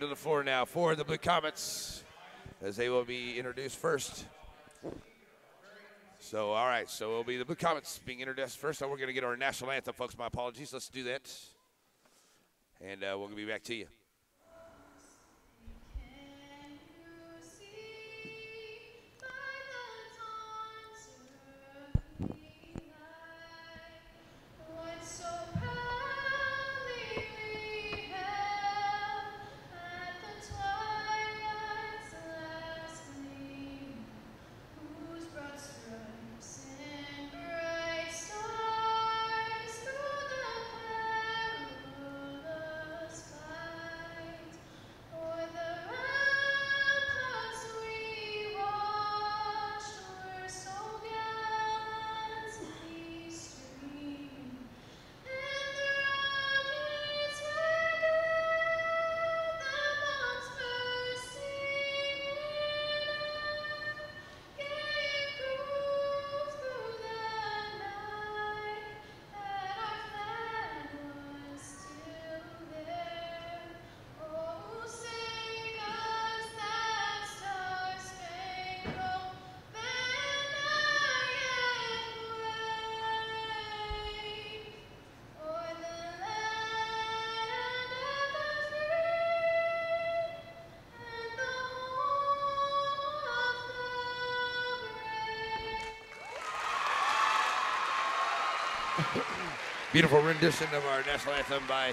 to the floor now for the Blue Comets as they will be introduced first. So, all right, so it'll be the Blue Comets being introduced first. So we're going to get our national anthem, folks. My apologies. Let's do that. And we'll be back to you. Beautiful rendition of our national anthem by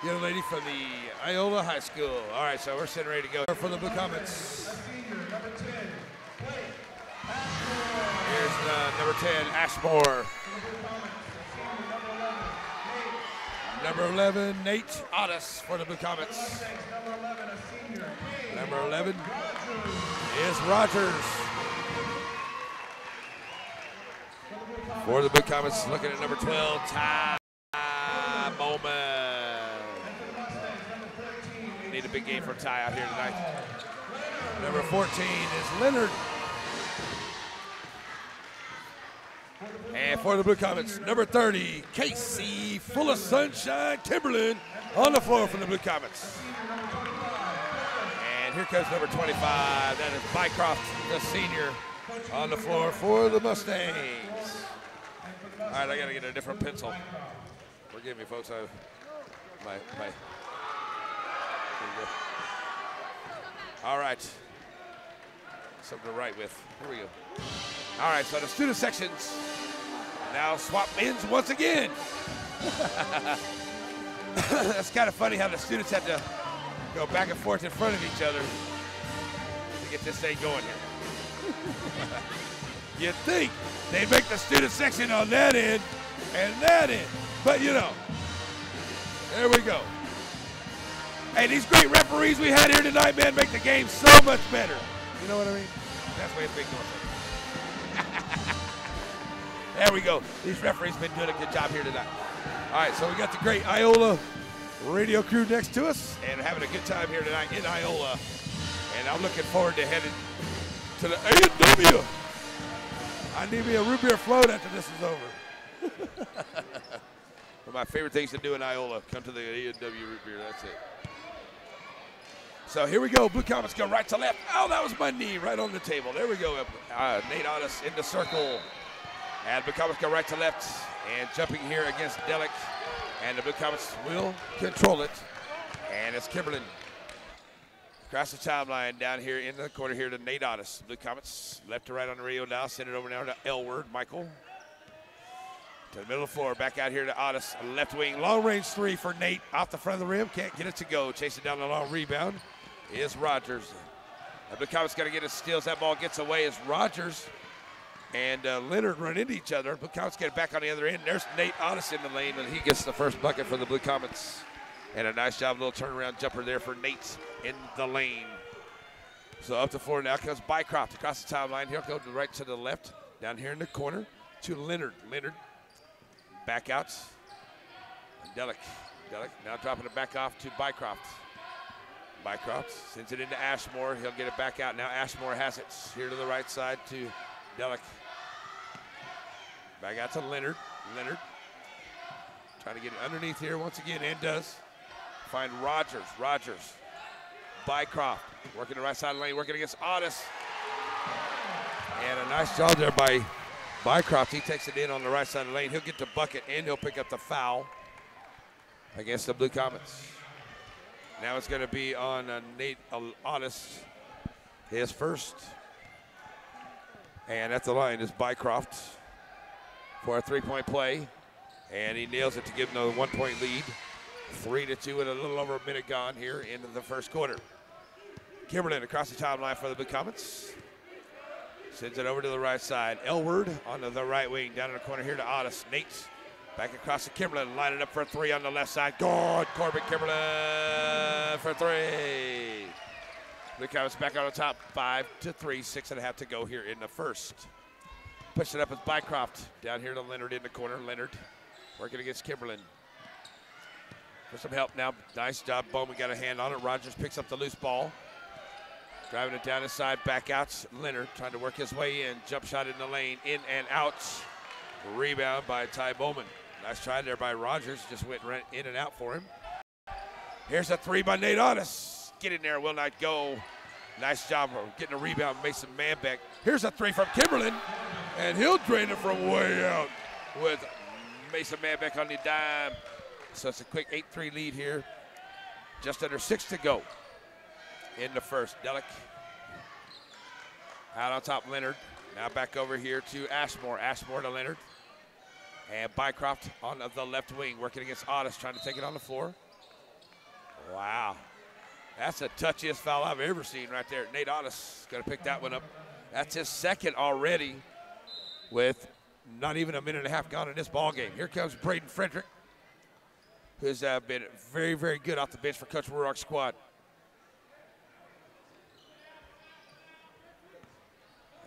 the young lady from the Iola High School. All right, so we're sitting ready to go for the Blue Comets. Here's number 10, Ashmore. Number 11, Nate Otis for the Blue Comets. Number 11 is Rogers. For the Blue Comets, looking at number 12, Ty Bowman. Need a big game for Ty out here tonight. Number 14 is Leonard. And for the Blue Comets, number 30, Casey, full of sunshine, Timberland, on the floor for the Blue Comets. And here comes number 25, that is Mycroft, the senior, on the floor for the Mustangs. All right, I got to get a different pencil. Forgive me, folks. All right. Something to write with. Here we go. All right, so the student sections now swap ends once again. That's kind of funny how the students have to go back and forth in front of each other to get this thing going here. You'd think they'd make the student section on that end and that end. But, you know, there we go. Hey, these great referees we had here tonight, man, make the game so much better. You know what I mean? That's the way it's been going. There we go. These referees been doing a good job here tonight. All right, so we got the great Iola radio crew next to us and having a good time here tonight in Iola. And I'm looking forward to heading to the A&W. I need me a root beer float after this is over. One of my favorite things to do in Iola, come to the A&W root beer, that's it. So here we go, Blue Comets go right to left. Oh, that was my knee right on the table. There we go, Nate Otis in the circle. And Blue Comets go right to left. And jumping here against Delic. And the Blue Comets will control it. And it's Kimberlin. Across the timeline down here in the corner here to Nate Otis. Blue Comets left to right on the radio now. Send it over now to Elward, Michael. To the middle of the floor. Back out here to Otis. Left wing. Long range three for Nate. Off the front of the rim. Can't get it to go. Chasing down the long rebound is Rogers. Blue Comets got to get his steals. That ball gets away as Rogers and Leonard run into each other. Blue Comets get it back on the other end. There's Nate Otis in the lane, and he gets the first bucket for the Blue Comets. And a nice job, little turnaround jumper there for Nate in the lane. So up the floor now comes Bycroft across the timeline. He'll go to the right to the left. Down here in the corner to Leonard. Leonard back out. Delic now dropping it back off to Bycroft. Bycroft sends it into Ashmore. He'll get it back out. Now Ashmore has it here to the right side to Delic. Back out to Leonard. Leonard trying to get it underneath here once again, and does. Find Rogers. Rogers Bycroft working the right side of the lane, working against Otis. And a nice job there by Bycroft. He takes it in on the right side of the lane. He'll get the bucket and he'll pick up the foul against the Blue Comets. Now it's going to be on Nate Otis, his first. And at the line is Bycroft for a three-point play. And he nails it to give them a 1-point lead. 3-2 with a little over a minute gone here into the first quarter. Kimberlin across the timeline for the Blue Comets. Sends it over to the right side. Elward onto the right wing. Down in the corner here to Otis. Nate back across to Kimberlin. Lining up for a three on the left side. Good. Corbin Kimberlin for three. Blue Comets back on the top, 5-3, 6.5 to go here in the first. Push it up with Bycroft. Down here to Leonard in the corner. Leonard working against Kimberlin. For some help now. Nice job. Bowman got a hand on it. Rogers picks up the loose ball. Driving it down inside, back out. Leonard trying to work his way in. Jump shot in the lane, in and out. Rebound by Ty Bowman. Nice try there by Rogers. Just went right in and out for him. Here's a three by Nate Otis. Get in there, will not go. Nice job of getting a rebound, Mason Manbeck. Here's a three from Kimberlin, and he'll drain it from way out with Mason Manbeck on the dime. So it's a quick 8-3 lead here. Just under 6 to go in the first. Delic out on top, Leonard. Now back over here to Ashmore. Ashmore to Leonard. And Bycroft on the left wing, working against Otis, trying to take it on the floor. Wow. That's the touchiest foul I've ever seen right there. Nate Otis is going to pick that one up. That's his second already with not even a minute and a half gone in this ball game. Here comes Braden Frederick, who's been very, very good off the bench for Coach Ruark's squad.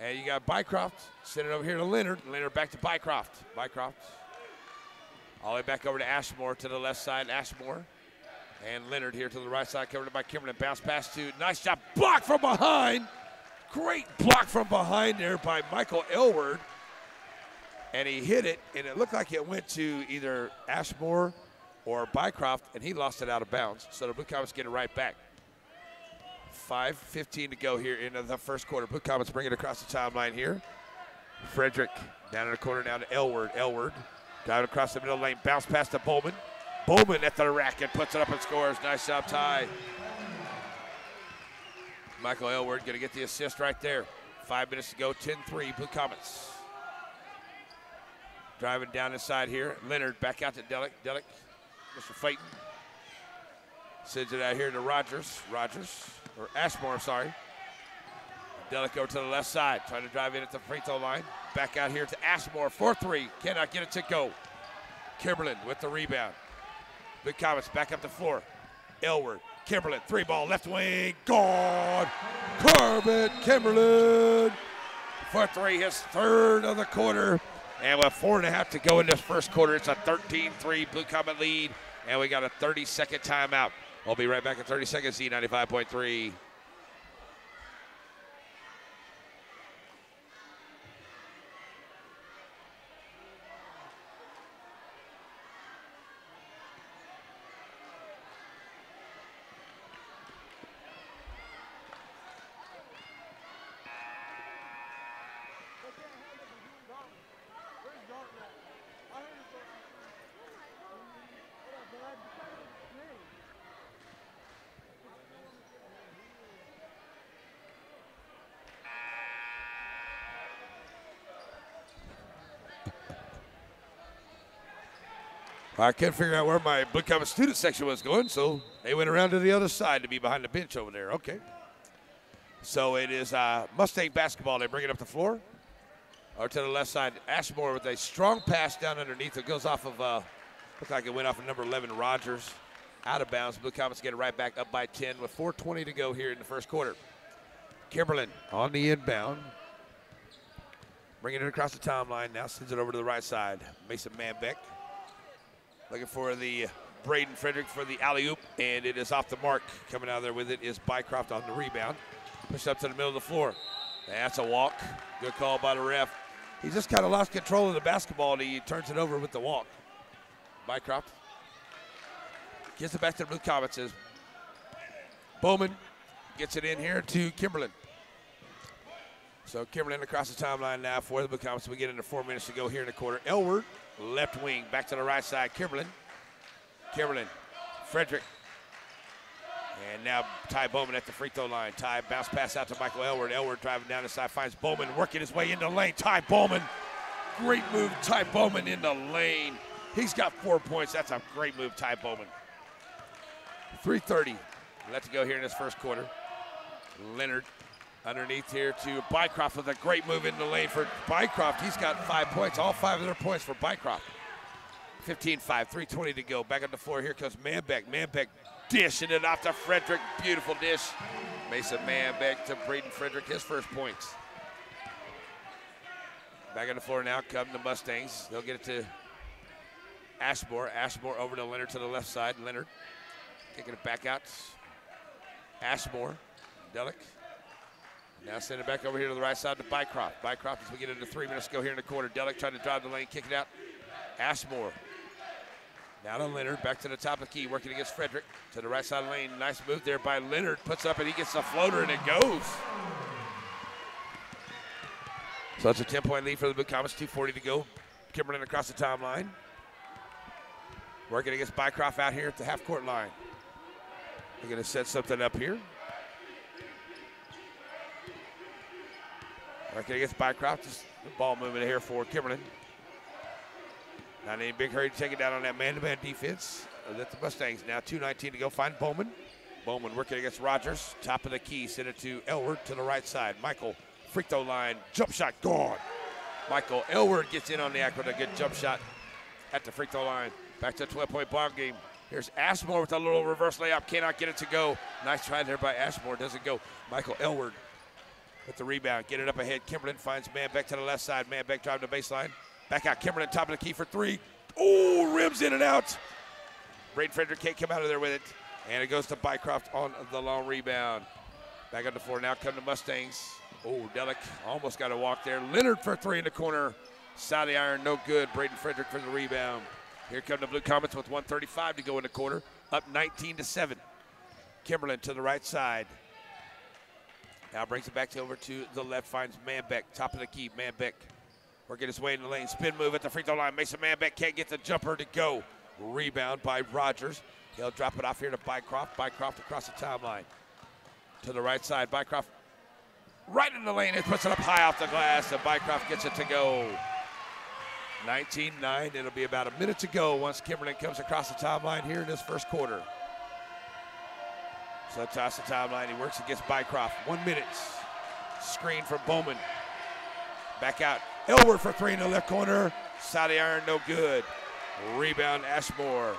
And you got Bycroft sending it over here to Leonard. Leonard back to Bycroft. Bycroft all the way back over to Ashmore to the left side. Ashmore. And Leonard here to the right side, covered by Kimberlin. Bounce pass to, nice job, block from behind. Great block from behind there by Michael Elward. And he hit it, and it looked like it went to either Ashmore or Bycroft, and he lost it out of bounds. So the Blue Comets get it right back. 5:15 to go here into the first quarter. Blue Comets bring it across the timeline here. Frederick down in the corner now to Elward. Elward driving across the middle lane, bounce pass to Bowman. Bowman at the rack and puts it up and scores. Nice job, Ty. Michael Elward going to get the assist right there. 5 minutes to go, 10-3, Blue Comets. Driving down inside here. Leonard back out to Delic. Delic, Mr. Fayton. Sends it out here to Rogers. Or Ashmore, I'm sorry. Delic over to the left side, trying to drive in at the free throw line. Back out here to Ashmore, 4-3. Cannot get it to go. Kimberlin with the rebound. Blue Comets back up the floor. Elward, Kimberlin, three ball, left wing, gone. Corbin Kimberlin for three, his third of the quarter. And with 4.5 to go in this first quarter, it's a 13-3 Blue Comet lead. And we got a 30-second timeout. We'll be right back in 30 seconds, Z95.3. I couldn't figure out where my Blue Comet student section was going, so they went around to the other side to be behind the bench over there. Okay. So it is Mustang basketball. They bring it up the floor. Or to the left side, Ashmore with a strong pass down underneath. It goes off of, looks like it went off of number 11, Rogers. Out of bounds. Blue Comets get it right back up by 10 with 4:20 to go here in the first quarter. Kimberlin on the inbound. Bringing it across the timeline. Now sends it over to the right side. Mason Manbeck. Looking for the Braden Frederick for the alley-oop, and it is off the mark. Coming out of there with it is Bycroft on the rebound. Pushed up to the middle of the floor. That's a walk. Good call by the ref. He just kind of lost control of the basketball, and he turns it over with the walk. Bycroft gives it back to the Blue Comets. Bowman gets it in here to Kimberlin. So Kimberlin across the timeline now for the Blue Comets. We get into 4 minutes to go here in the quarter. Elward, left wing, back to the right side. Kimberlin, Frederick. And now Ty Bowman at the free throw line. Ty bounce pass out to Michael Elward. Elward driving down the side, finds Bowman working his way into the lane. Ty Bowman, great move. Ty Bowman in the lane. He's got 4 points. That's a great move, Ty Bowman. 3:30 left to go here in this first quarter. Leonard underneath here to Bycroft with a great move in the lane for Bycroft. He's got 5 points, all 5 of their points for Bycroft. 15-5, 3:20 to go. Back on the floor, here comes Manbeck. Manbeck dishing it off to Frederick. Beautiful dish. Mason Manbeck to Braden Frederick, his first points. Back on the floor now come the Mustangs. They'll get it to Ashmore. Ashmore over to Leonard to the left side. Leonard kicking it back out. Ashmore, Delic. Now send it back over here to the right side to Bycroft. Bycroft as we get into 3 minutes to go here in the quarter. Delic trying to drive the lane, kick it out. Ashmore. Now to Leonard, back to the top of the key, working against Frederick. To the right side of the lane, nice move there by Leonard. Puts up and he gets the floater and it goes. So it's a 10-point lead for the Blue Comets, 2:40 to go. Kimberlin across the timeline. Working against Bycroft out here at the half-court line. They're going to set something up here. Working against Bycroft, just the ball movement here for Kimberlin. Not in any big hurry to take it down on that man-to-man defense. That's the Mustangs now. 2:19 to go. Find Bowman. Bowman working against Rogers. Top of the key. Send it to Elward to the right side. Michael, free throw line. Jump shot gone. Michael Elward gets in on the act with a good jump shot at the free throw line. Back to a 12-point ball game. Here's Ashmore with a little reverse layup. Cannot get it to go. Nice try there by Ashmore. Doesn't go. Michael Elward with the rebound. Get it up ahead. Kimberlin finds Manbeck to the left side. Manbeck driving the baseline. Back out, Kimberlin, top of the key for 3. Oh, rims in and out. Braden Frederick can't come out of there with it. And it goes to Bycroft on the long rebound. Back on the floor now come the Mustangs. Oh, Delic almost got a walk there. Leonard for 3 in the corner. Side of the iron, no good. Braden Frederick for the rebound. Here come the Blue Comets with 1:35 to go in the quarter. Up 19-7. Kimberlin to the right side. Now brings it back over to the left, finds Manbeck, top of the key, Manbeck. Working his way in the lane, spin move at the free throw line. Mason Manbeck can't get the jumper to go. Rebound by Rogers. He'll drop it off here to Bycroft. Bycroft across the timeline. To the right side, Bycroft right in the lane. It puts it up high off the glass, and Bycroft gets it to go. 19-9. It'll be about a minute to go once Kimberlin comes across the timeline here in this first quarter. So toss the timeline. He works against Bycroft. 1 minute. Screen from Bowman. Back out. Elward for 3 in the left corner. Side of the iron, no good. Rebound, Ashmore.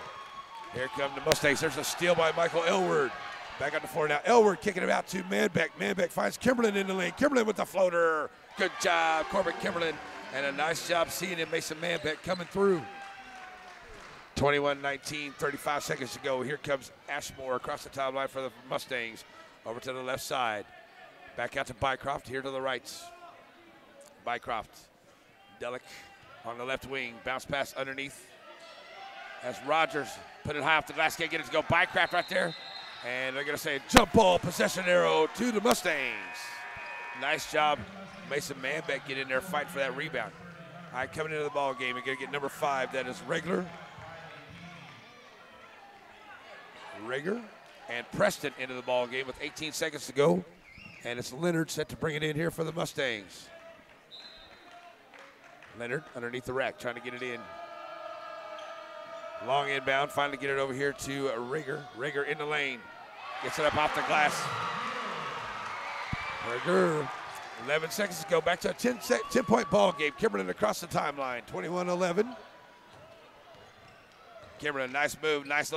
Here come the Mustangs. There's a steal by Michael Elward. Back on the floor now. Elward kicking it out to Manbeck. Manbeck finds Kimberlin in the lane. Kimberlin with the floater. Good job, Corbett Kimberlin. And a nice job seeing him, Mason Manbeck coming through. 21-19, 35 seconds to go. Here comes Ashmore across the timeline for the Mustangs. Over to the left side. Back out to Bycroft, here to the right. Bycroft. Delic on the left wing. Bounce pass underneath. As Rogers put it high off the glass. Can't get it to go. Bycroft right there. And they're going to say jump ball, possession arrow to the Mustangs. Nice job. Mason Manbeck get in there, fight for that rebound. All right, coming into the ball game, you're going to get number 5. That is Regler and Preston into the ball game with 18 seconds to go. And it's Leonard set to bring it in here for the Mustangs. Leonard underneath the rack, trying to get it in. Long inbound, finally get it over here to Rager. Rager in the lane. Gets it up off the glass. Rager, 11 seconds to go. Back to a 10-point ball game. Kimberlin across the timeline, 21-11. Kimberlin, nice move, nice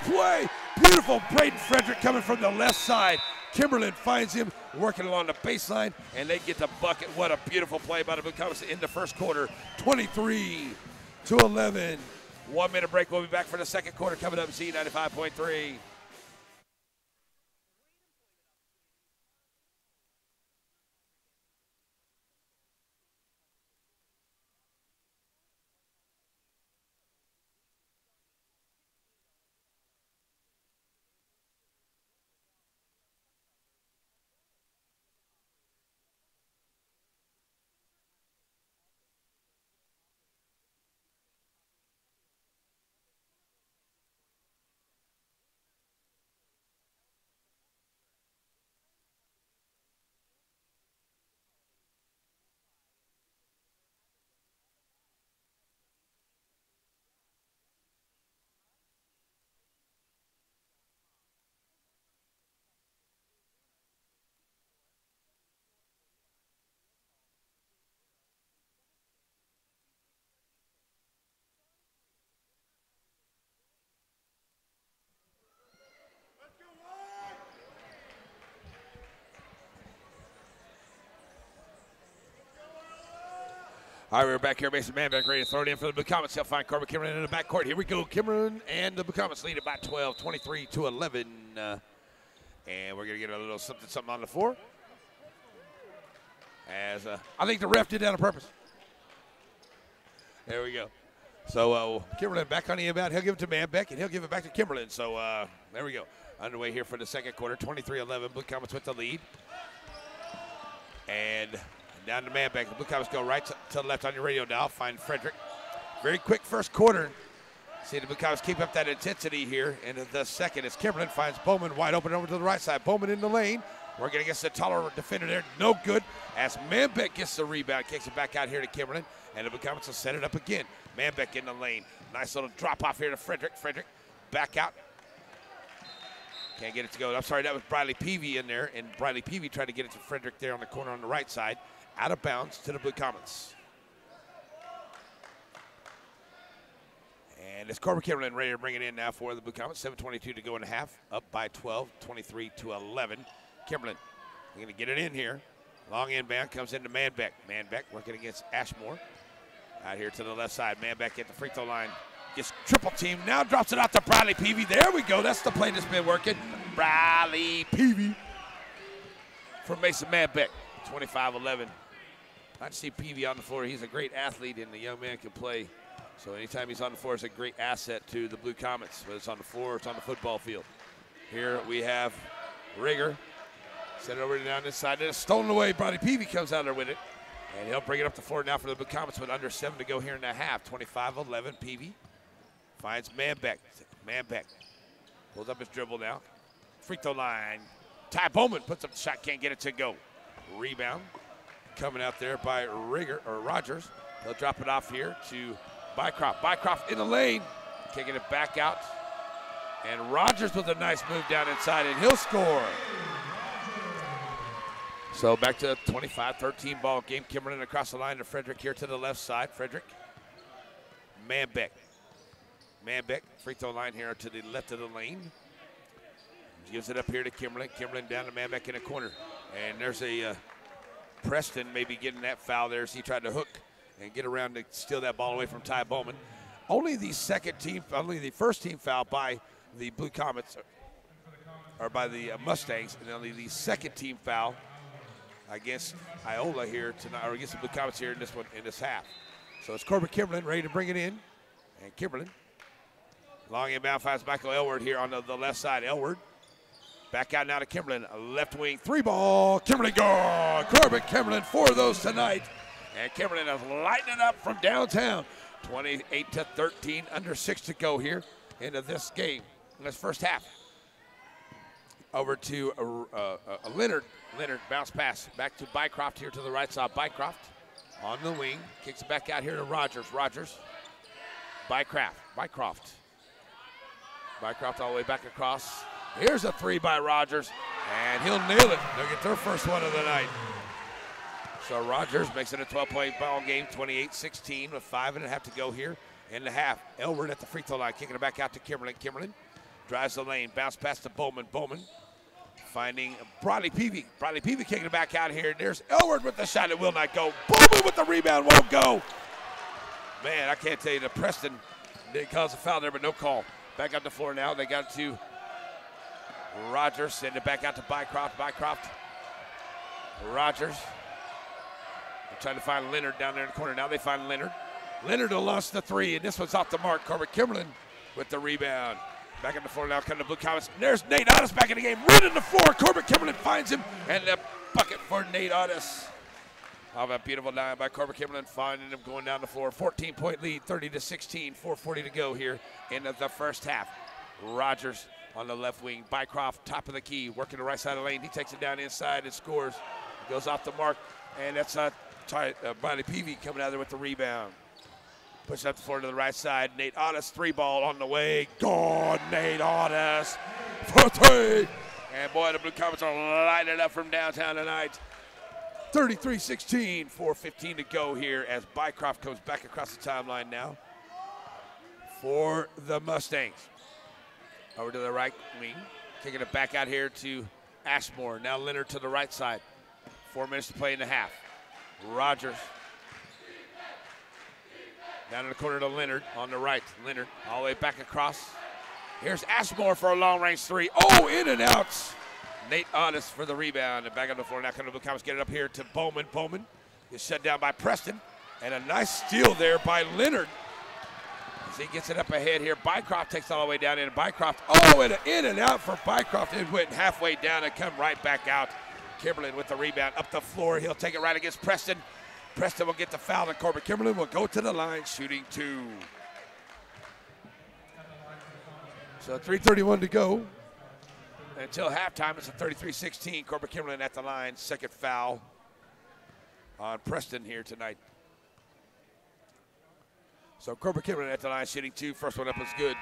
play. Beautiful Braden Frederick coming from the left side. Kimberlin finds him working along the baseline, and they get the bucket. What a beautiful play by the Blue Comets in the first quarter. 23-11. 1 minute break. We'll be back for the second quarter coming up. Z95.3. All right, we're back here. Mason Manbeck ready to throw it in for the Blue Comets. He'll find Corbin Kimmerlin in the backcourt. Here we go. Kimmerlin and the Blue Comets lead it by 12, 23-11. And we're going to get a little something on the floor. As I think the ref did that on purpose. There we go. So Kimmerlin back on the inbound. He'll give it to Manbeck, and he'll give it back to Kimmerlin. So there we go. Underway here for the second quarter. 23-11. Blue Comets with the lead. And down to Manbeck. The Blue Comets go right to left on your radio now. Find Frederick. Very quick first quarter. See the Blue Comets keep up that intensity here. And the second is Kimmerlin finds Bowman wide open over to the right side. Bowman in the lane. Working against the taller defender there. No good. As Manbeck gets the rebound. Kicks it back out here to Kimmerlin. And the Blue Comets will set it up again. Manbeck in the lane. Nice little drop off here to Frederick. Frederick back out. Can't get it to go. I'm sorry, that was Briley Peavy in there. And Briley Peavy tried to get it to Frederick there on the corner on the right side. Out of bounds to the Blue Comets. And it's Corbin Kimmerlin ready to bring it in now for the Blue Comets. 7:22 to go in the half. Up by 12, 23-11. Kimmerlin going to get it in here. Long inbound comes into Manbeck. Manbeck working against Ashmore. Out here to the left side. Manbeck at the free throw line. Gets triple team. Now drops it out to Briley Peavy. There we go. That's the play that's been working. Briley Peavy from Mason Manbeck. 25-11. I see Peavy on the floor. He's a great athlete, and the young man can play. So anytime he's on the floor, it's a great asset to the Blue Comets. Whether it's on the floor or it's on the football field. Here we have Rigger. Send it over down this side. It's stolen away. Briley Peavy comes out there with it. And he'll bring it up the floor now for the Blue Comets with under 7 to go here in the half. 25-11. Peavy finds Manbeck. Manbeck pulls up his dribble now. Free throw line. Ty Bowman puts up the shot. Can't get it to go. Rebound coming out there by Rogers. He'll drop it off here to Bycroft. Bycroft in the lane. Kicking it back out. And Rogers with a nice move down inside, and he'll score. So back to a 25-13 ball game. Kimmerlin across the line to Frederick here to the left side. Frederick. Manbeck. Manbeck, free throw line here to the left of the lane. Gives it up here to Kimmerlin. Kimmerlin down to Manbeck in the corner. And there's a Preston maybe getting that foul there as he tried to hook and get around to steal that ball away from Ty Bowman. Only the first team foul by the Blue Comets, or by the Mustangs, and only the second team foul against Iola here tonight, or against the Blue Comets here in this half. So it's Corbin Kimmerlin ready to bring it in. And Kimmerlin, long inbound, finds Michael Elward here on the left side. Elward back out now to Kimmerlin, a left wing three ball. Kimmerlin gone. Corbin Kimmerlin, 4 of those tonight. And Kimmerlin is lighting it up from downtown. 28-13, under 6 to go here into this game, in this first half. Over to Leonard. Leonard, bounce pass back to Bycroft here to the right side. Bycroft on the wing, kicks it back out here to Rogers. Rogers, Bycroft all the way back across. Here's a 3 by Rogers, and he'll nail it. They'll get their first one of the night. So Rogers makes it a 12-point ball game, 28-16 with 5.5 to go here in the half. Elward at the free throw line, kicking it back out to Kimmerlin. Kimmerlin drives the lane, bounce pass to Bowman. Bowman finding Briley Peavy. Briley Peavy kicking it back out here. There's Elward with the shot that will not go. Bowman with the rebound, won't go. Man, I can't tell you, the Preston did cause a foul there, but no call. Back on the floor now. They got it to Rogers. Send it back out to Bycroft. Bycroft. Rogers. They're trying to find Leonard down there in the corner. Now they find Leonard. Leonard will lost the 3, and this one's off the mark. Corbin Kimmerlin with the rebound. Back on the floor now, coming to Blue Comets. There's Nate Otis back in the game. Running the floor. Corbin Kimmerlin finds him, and the bucket for Nate Otis. How about beautiful dime by Corbin Kimmerlin, finding him going down the floor. 14-point lead, 30-16, 4:40 to go here in the first half. Rogers on the left wing. Bycroft, top of the key, working the right side of the lane. He takes it down inside and scores. Goes off the mark, and that's Briley Peavy coming out there with the rebound. Push up the floor to the right side. Nate Otis, 3 ball on the way. Gone, Nate Otis for 3. And boy, the Blue Comets are lighting it up from downtown tonight. 33-16, 4:15 to go here as Bycroft comes back across the timeline now for the Mustangs. Over to the right wing, kicking it back out here to Ashmore. Now Leonard to the right side. 4 minutes to play in the half. Rogers Down in the corner to Leonard on the right. Leonard all the way back across. Here's Ashmore for a long-range three. Oh, in and out. Nate Otis for the rebound. And back on the floor now. Coming to Blue Comets. Get it up here to Bowman. Bowman is shut down by Preston. And a nice steal there by Leonard. As he gets it up ahead here. Bycroft takes it all the way down in. Bycroft, and in and out for Bycroft. It went halfway down and come right back out. Kimberlin with the rebound up the floor. He'll take it right against Preston. Preston will get the foul, and Corbett Kimberlin will go to the line shooting 2. So 3:31 to go. Until halftime, it's a 33-16. Corbett Kimberlin at the line. Second foul on Preston here tonight. So Corbett Kimberlin at the line shooting 2. First one up is good.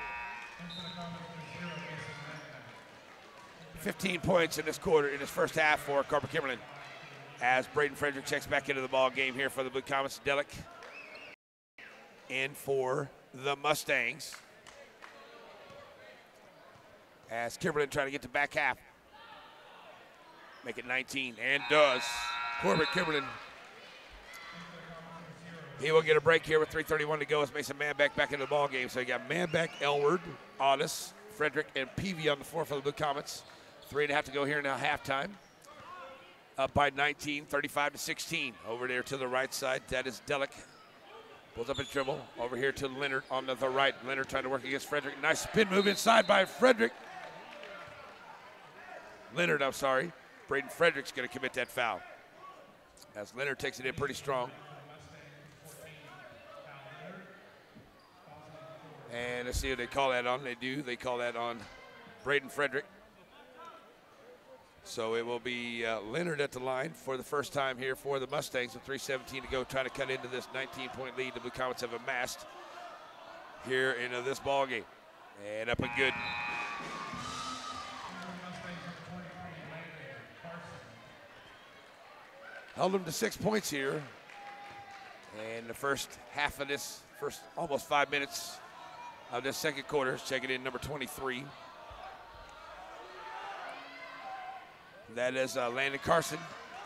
15 points in this quarter, in this first half for Corbett Kimberlin. As Braden Frederick checks back into the ball game here for the Blue Comets. Delic in for the Mustangs. As Kimberlin trying to get the back half. Make it 19, and does. Corbett Kimberlin. He will get a break here with 3:31 to go as Mason Manbeck back into the ball game. So you got Manbeck, Elward, Otis, Frederick, and Peavy on the floor for the Blue Comets. 3.5 to go here now, halftime. Up by 19, 35-16. Over there to the right side, that is Delic. Pulls up his dribble. Over here to Leonard on the right. Leonard trying to work against Frederick. Nice spin move inside by Frederick. Leonard, I'm sorry. Braden Frederick's going to commit that foul. As Leonard takes it in pretty strong. And let's see what they call that on. They do. They call that on Braden Frederick. So it will be Leonard at the line for the first time here for the Mustangs with 3:17 to go, trying to cut into this 19-point lead the Blue Comets have amassed here in this ball game. And up and good. Held them to 6 points here. And the first half of this, first almost 5 minutes of this second quarter, checking in number 23. That is Landon Carson,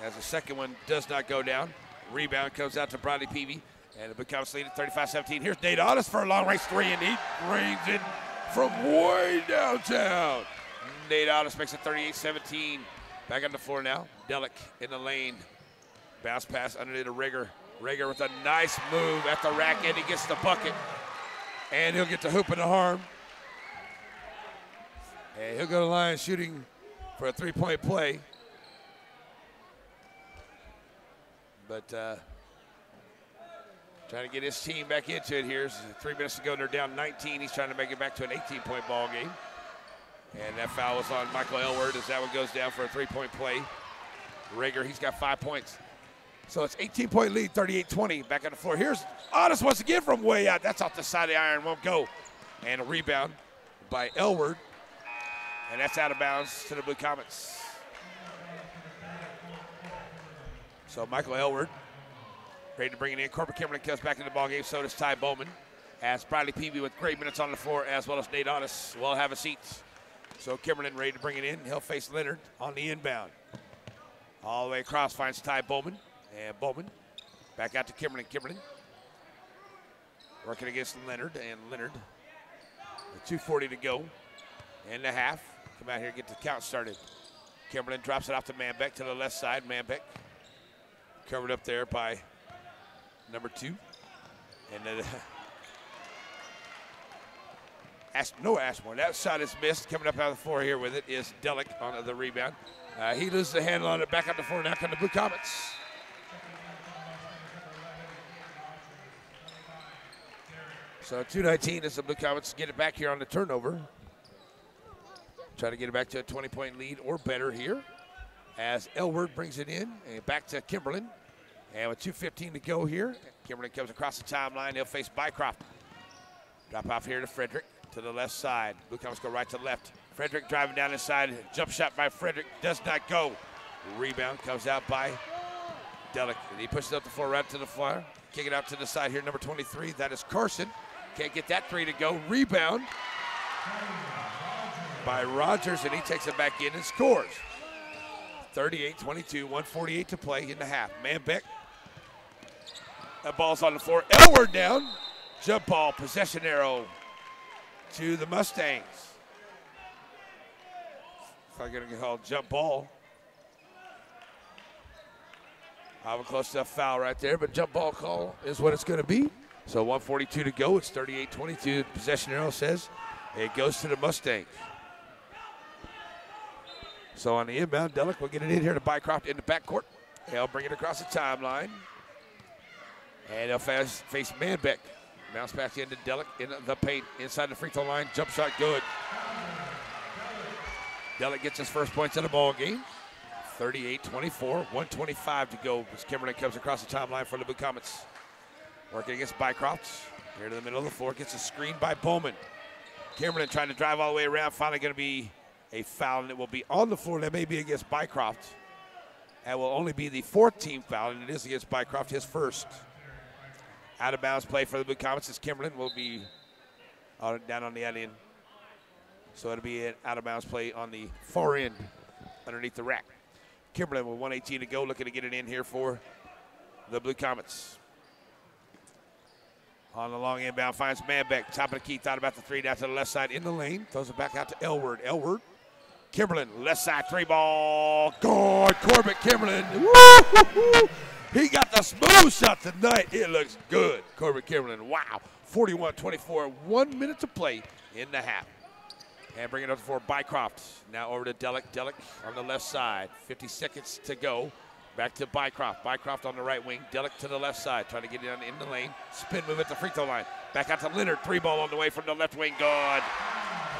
as the second one does not go down. Rebound comes out to Bradley Peavy, and the Blue Comets lead at 35-17. Here's Nate Otis for a long-range three, and he brings it from way downtown. Nate Otis makes it 38-17. Back on the floor now. Delic in the lane. Bounce pass underneath to Rager. Rager with a nice move at the rack end. He gets the bucket, and he'll get the hoop and the harm. And he'll go to the line shooting for a three-point play. But trying to get his team back into it here. 3 minutes to go, and they're down 19. He's trying to make it back to an 18-point ball game. And that foul was on Michael Elward as that one goes down for a three-point play. Rager, he's got 5 points. So it's 18-point lead, 38-20. Back on the floor. Here's Otis once again from way out. That's off the side of the iron, won't go. And a rebound by Elward. And that's out of bounds to the Blue Comets. So Michael Elward ready to bring it in. Corbett Kimberlin comes back in the ball game. So does Ty Bowman. As Bradley Peavy with great minutes on the floor, as well as Nate Otis will have a seat. So Kimberlin ready to bring it in. He'll face Leonard on the inbound. All the way across finds Ty Bowman. And Bowman back out to Kimberlin. Kimberlin working against Leonard. And Leonard with 2:40 to go in the half. Come out here and get the count started. Kimberlin drops it off to Manbeck to the left side. Manbeck covered up there by number 2. And then no Ashmore. That shot is missed. Coming up out of the floor here with it is Delic on the rebound. He loses the handle on it. Back on the floor now come the Blue Comets. So 2:19 as the Blue Comets get it back here on the turnover. Try to get it back to a 20-point lead or better here. As Elward brings it in and back to Kimberlin. And with 2:15 to go here, Kimberlin comes across the timeline. He'll face Bycroft. Drop off here to Frederick to the left side. Blue Comets go right to left. Frederick driving down inside. Jump shot by Frederick does not go. Rebound comes out by Delic. And he pushes up the floor right to the floor. Kick it out to the side here, number 23. That is Carson. Can't get that three to go. Rebound by Rogers, and he takes it back in and scores. 38-22, 1:48 to play in the half. Manbeck. That ball's on the floor. Elward down. Jump ball, possession arrow to the Mustangs. If I'm going to get called jump ball. I have a close enough foul right there, but jump ball call is what it's going to be. So 1:42 to go. It's 38-22. Possession arrow says it goes to the Mustangs. So on the inbound, Delic will get it in here to Bycroft in the backcourt. They'll bring it across the timeline. And they'll face Manbeck. Bounce back into Delic in the paint inside the free throw line. Jump shot good. Delic gets his first points in the ball game. 38-24, 1:25 to go as Kimberlin comes across the timeline for the Blue Comets. Working against Bycroft. Here to the middle of the floor. Gets a screen by Bowman. Kimberlin trying to drive all the way around. Finally going to be a foul, and it will be on the floor. That may be against Bycroft. That will only be the fourth team foul, and it is against Bycroft, his first. Out of bounds play for the Blue Comets as Kimberlin will be down on the end. So it'll be an out of bounds play on the far end underneath the rack. Kimberlin with 1:18 to go, looking to get it in here for the Blue Comets. On the long inbound, finds Manbeck. Top of the key, thought about the three down to the left side in the lane. Throws it back out to Elward. Elward. Kimberlin, left side three ball. Good. Corbett Kimberlin. Woo-hoo-hoo. He got the smooth shot tonight. It looks good. Corbett Kimberlin. Wow. 41-24. 1 minute to play in the half. And bring it up for Bycroft. Now over to Delic. Delic on the left side. 50 seconds to go. Back to Bycroft. Bycroft on the right wing. Delic to the left side. Trying to get it in the lane. Spin move at the free throw line. Back out to Leonard. Three ball on the way from the left wing. Good.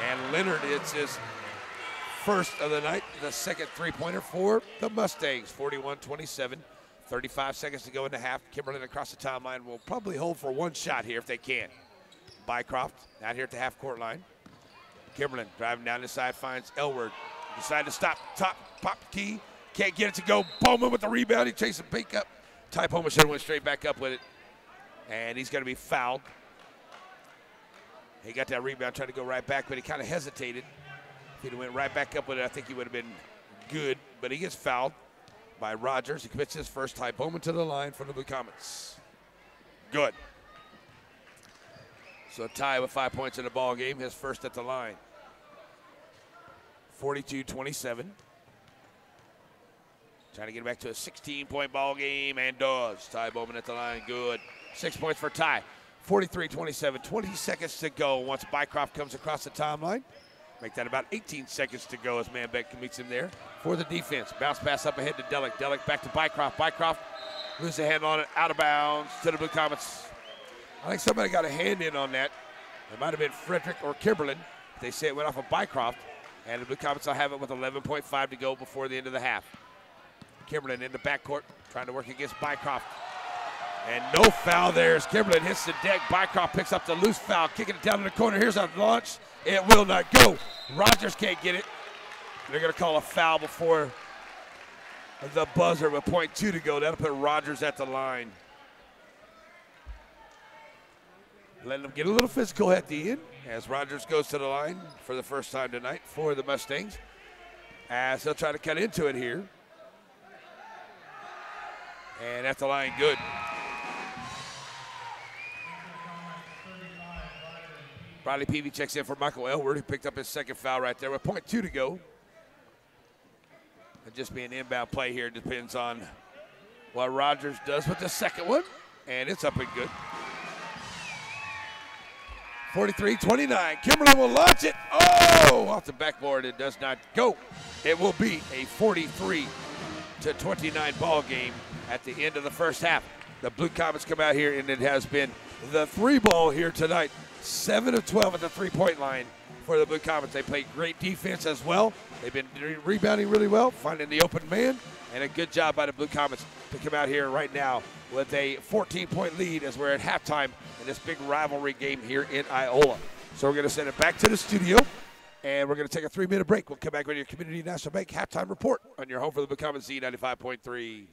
And Leonard, it's his first of the night. The second three-pointer for the Mustangs. 41-27. 35 seconds to go in the half. Kimberlin across the timeline will probably hold for one shot here if they can. Bycroft out here at the half-court line. Kimberlin driving down the side, finds Elward. Decide to stop, pop key. Can't get it to go. Bowman with the rebound. He chases a pick up. Ty Bowman should have went straight back up with it. And he's going to be fouled. He got that rebound, tried to go right back, but he kind of hesitated. If he'd have went right back up with it, I think he would have been good. But he gets fouled by Rogers. He commits his first. Ty Bowman to the line for the Blue Comets. Good. So Ty with 5 points in the ball game, his first at the line. 42-27. Trying to get back to a 16-point ball game, and does. Ty Bowman at the line, good. 6 points for Ty. 43-27, 20 seconds to go once Bycroft comes across the timeline. Make that about 18 seconds to go as Manbeck meets him there for the defense. Bounce pass up ahead to Delic. Delic back to Bycroft. Bycroft loses a hand on it, out of bounds to the Blue Comets. I think somebody got a hand in on that. It might have been Frederick or Kimberlin. They say it went off of Bycroft, and the Blue Comets will have it with 11.5 to go before the end of the half. Kimberlin in the backcourt, trying to work against Bycroft. And no foul there as Kimberlin hits the deck. Bycroft picks up the loose foul, kicking it down in the corner. Here's a launch. It will not go. Rogers can't get it. They're going to call a foul before the buzzer with .2 to go. That'll put Rogers at the line. Letting them get a little physical at the end as Rogers goes to the line for the first time tonight for the Mustangs. As they'll try to cut into it here. And at the line, good. Bradley Peavy checks in for Michael Elward, who picked up his second foul right there with .2 to go. It'll just be an inbound play here. Depends on what Rogers does with the second one. And it's up and good. 43-29. Kimberlin will launch it. Oh, off the backboard. It does not go. It will be a 43-29 ball game at the end of the first half. The Blue Comets come out here, and it has been the three ball here tonight. 7 of 12 at the three-point line for the Blue Comets. They play great defense as well. They've been rebounding really well, finding the open man, and a good job by the Blue Comets to come out here right now with a 14-point lead as we're at halftime in this big rivalry game here in Iola. So we're going to send it back to the studio, and we're going to take a 3-minute break. We'll come back with your Community National Bank halftime report on your home for the Blue Comets Z95.3.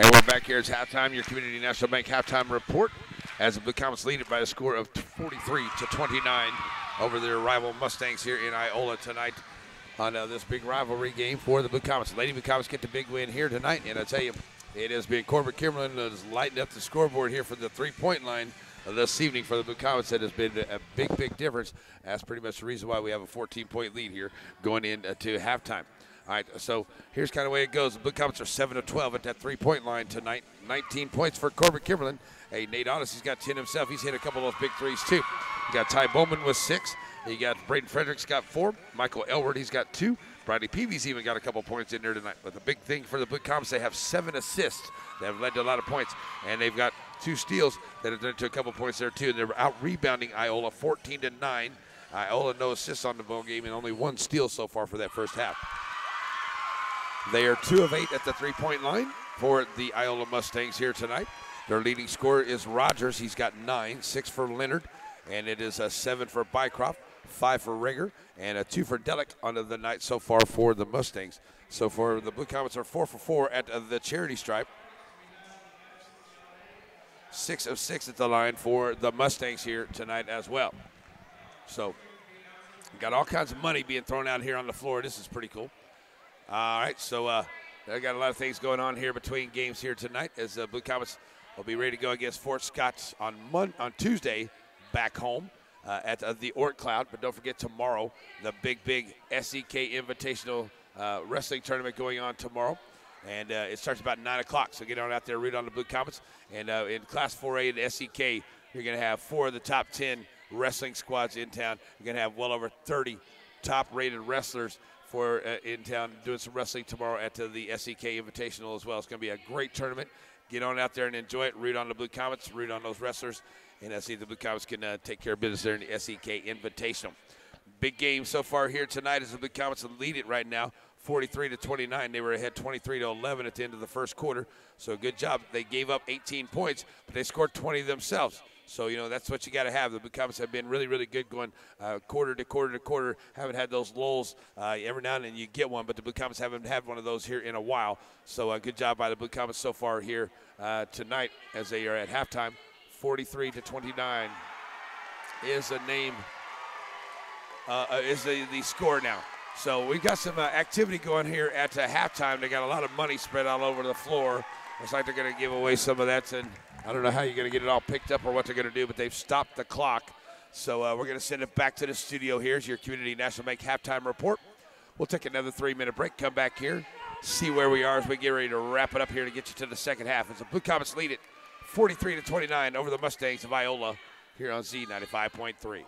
And we're back here. It's halftime. Your Community National Bank halftime report as the Blue Comets lead it by a score of 43-29 over their rival Mustangs here in Iola tonight on this big rivalry game for the Blue Comets. Lady Blue Comets get the big win here tonight, and I tell you, it has been Corbett Kimberlin has lightened up the scoreboard here for the three-point line this evening for the Blue Comets. That has been a big difference. That's pretty much the reason why we have a 14-point lead here going into halftime. All right, so here's kind of the way it goes. The Blue Comets are 7-12 at that three-point line tonight. 19 points for Corbett Kimberlin. Hey, Nate Odyssey's got 10 himself. He's hit a couple of those big threes, too. You got Ty Bowman with 6. You got Braden Fredericks got 4. Michael Elward, he's got 2. Bradley Peavy's even got a couple points in there tonight. But the big thing for the Blue Comets, they have 7 assists that have led to a lot of points. And they've got 2 steals that have led to a couple points there, too. And they're out-rebounding Iola 14-9. Iola no assists on the ball game and only 1 steal so far for that first half. They are 2 of 8 at the three-point line for the Iola Mustangs here tonight. Their leading scorer is Rogers. He's got 9, 6 for Leonard, and it is a 7 for Bycroft, 5 for Rigger, and a 2 for Delic on the night so far for the Mustangs. So for the Blue Comets are 4 for 4 at the charity stripe. 6 of 6 at the line for the Mustangs here tonight as well. So got all kinds of money being thrown out here on the floor. This is pretty cool. All right, so I got a lot of things going on here between games here tonight as the Blue Comets will be ready to go against Fort Scott on Tuesday back home at the Ort Cloud. But don't forget tomorrow, the big SEK Invitational Wrestling Tournament going on tomorrow. And it starts about 9 o'clock, so get on out there, root on the Blue Comets. And in Class 4A at SEK, you're going to have 4 of the top 10 wrestling squads in town. You're going to have well over 30 top-rated wrestlers for in town doing some wrestling tomorrow at the SEK Invitational as well. It's going to be a great tournament. Get on out there and enjoy it. Root on the Blue Comets, root on those wrestlers, and see if the Blue Comets can take care of business there in the SEK Invitational. Big game so far here tonight as the Blue Comets lead it right now, 43-29. They were ahead 23-11 at the end of the first quarter, so good job. They gave up 18 points, but they scored 20 themselves. So, you know, that's what you got to have. The Blue Comets have been really good going quarter to quarter to quarter. Haven't had those lulls. Every now and then you get one, but the Blue Comets haven't had one of those here in a while. So good job by the Blue Comets so far here tonight as they are at halftime. 43-29 is the name, is the score now. So we've got some activity going here at halftime. They got a lot of money spread all over the floor. Looks like they're going to give away some of that, and I don't know how you're going to get it all picked up or what they're going to do, but they've stopped the clock. So we're going to send it back to the studio. Here's your Community National Bank halftime report. We'll take another 3-minute break, come back here, see where we are as we get ready to wrap it up here to get you to the second half. As the Blue Comets lead it 43-29 over the Mustangs of Iola here on Z95.3.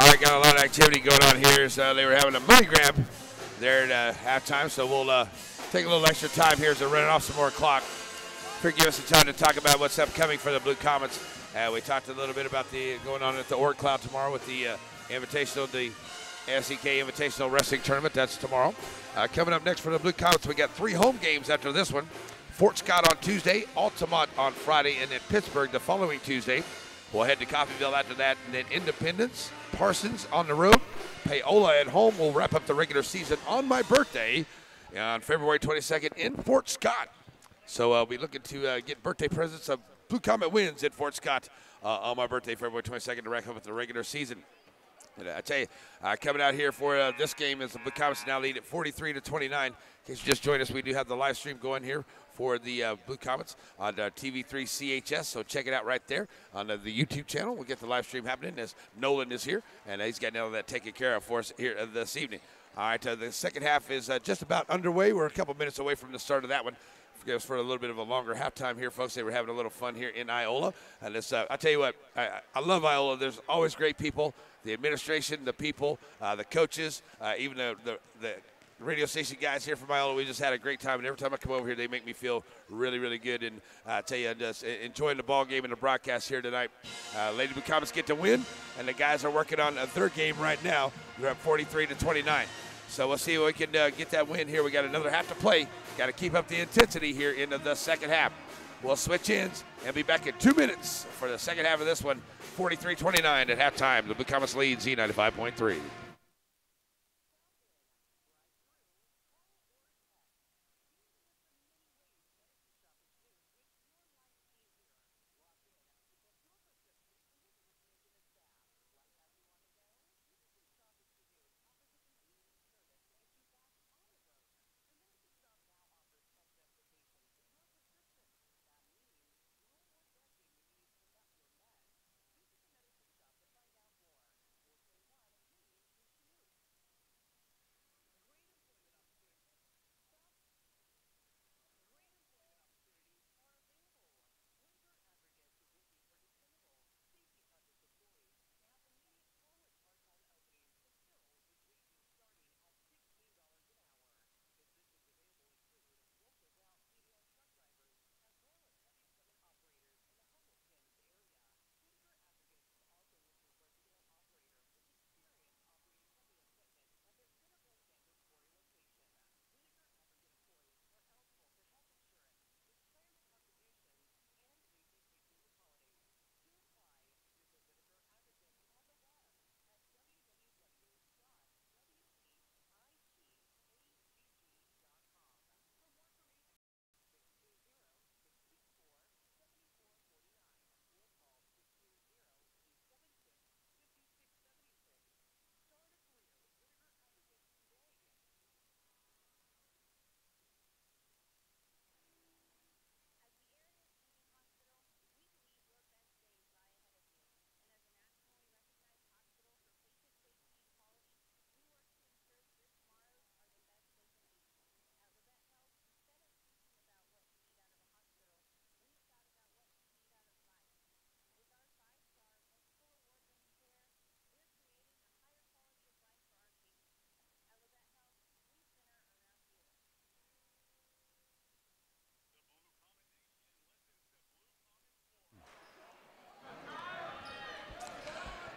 All right, got a lot of activity going on here. So they were having a money grab there at halftime. So we'll take a little extra time here as they're running off some more clock. Give us some time to talk about what's upcoming for the Blue Comets. We talked a little bit about the going on at the Org Cloud tomorrow with the Invitational, the SEK Invitational Wrestling Tournament. That's tomorrow. Coming up next for the Blue Comets, we got 3 home games after this one. Fort Scott on Tuesday, Altamont on Friday, and then Pittsburgh the following Tuesday. We'll head to Coffeyville after that, and then Independence, Parsons on the road, Iola at home. We'll wrap up the regular season on my birthday on February 22nd in Fort Scott. So we'll be looking to get birthday presents of Blue Comet wins at Fort Scott on my birthday, February 22nd, to wrap up the regular season. And I tell you, coming out here for this game is the Blue Comets now lead at 43-29. In case you just joined us, we do have the live stream going here for the Blue Comets on TV3 CHS, so check it out right there on the YouTube channel. We'll get the live stream happening as Nolan is here, and he's got all that taken care of for us here this evening. All right, the second half is just about underway. We're a couple minutes away from the start of that one. Forgive us for a little bit of a longer halftime here, folks. They were having a little fun here in Iola. And it's, I tell you what, I love Iola. There's always great people. The administration, the people, the coaches, even the radio station guys here from Iola. We just had a great time. And every time I come over here, they make me feel really, really good. And I tell you, I'm just enjoying the ball game and the broadcast here tonight. Lady Blue Comets get to win, and the guys are working on their game right now. They're up 43-29. So we'll see if we can get that win here. We got another half to play. Got to keep up the intensity here into the second half. We'll switch ends and be back in 2 minutes for the second half of this one. 43-29 at halftime. The Blue Comets lead Z95.3.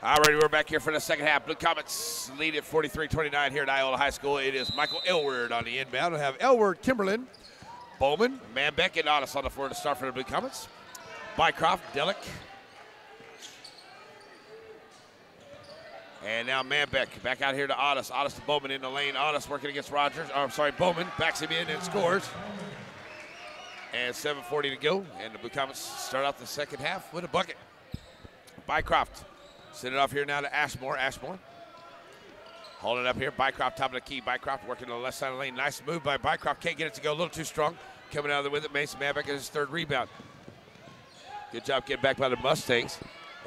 All right, we're back here for the second half. Blue Comets lead at 43-29 here at Iola High School. It is Michael Elward on the inbound. We'll have Elward, Kimberlin, Bowman, Manbeck, and Otis on the floor to start for the Blue Comets. Bycroft, Delic. And now Manbeck back out here to Otis. Otis to Bowman in the lane. Otis working against Rogers. Oh, I'm sorry, Bowman backs him in and scores. And 7:40 to go. And the Blue Comets start out the second half with a bucket. Bycroft. Send it off here now to Ashmore. Ashmore holding it up here. Bycroft top of the key. Bycroft working on the left side of the lane. Nice move by Bycroft. Can't get it to go. A little too strong. Coming out of there with it. Mason Manbeck at his third rebound. Good job getting back by the Mustangs.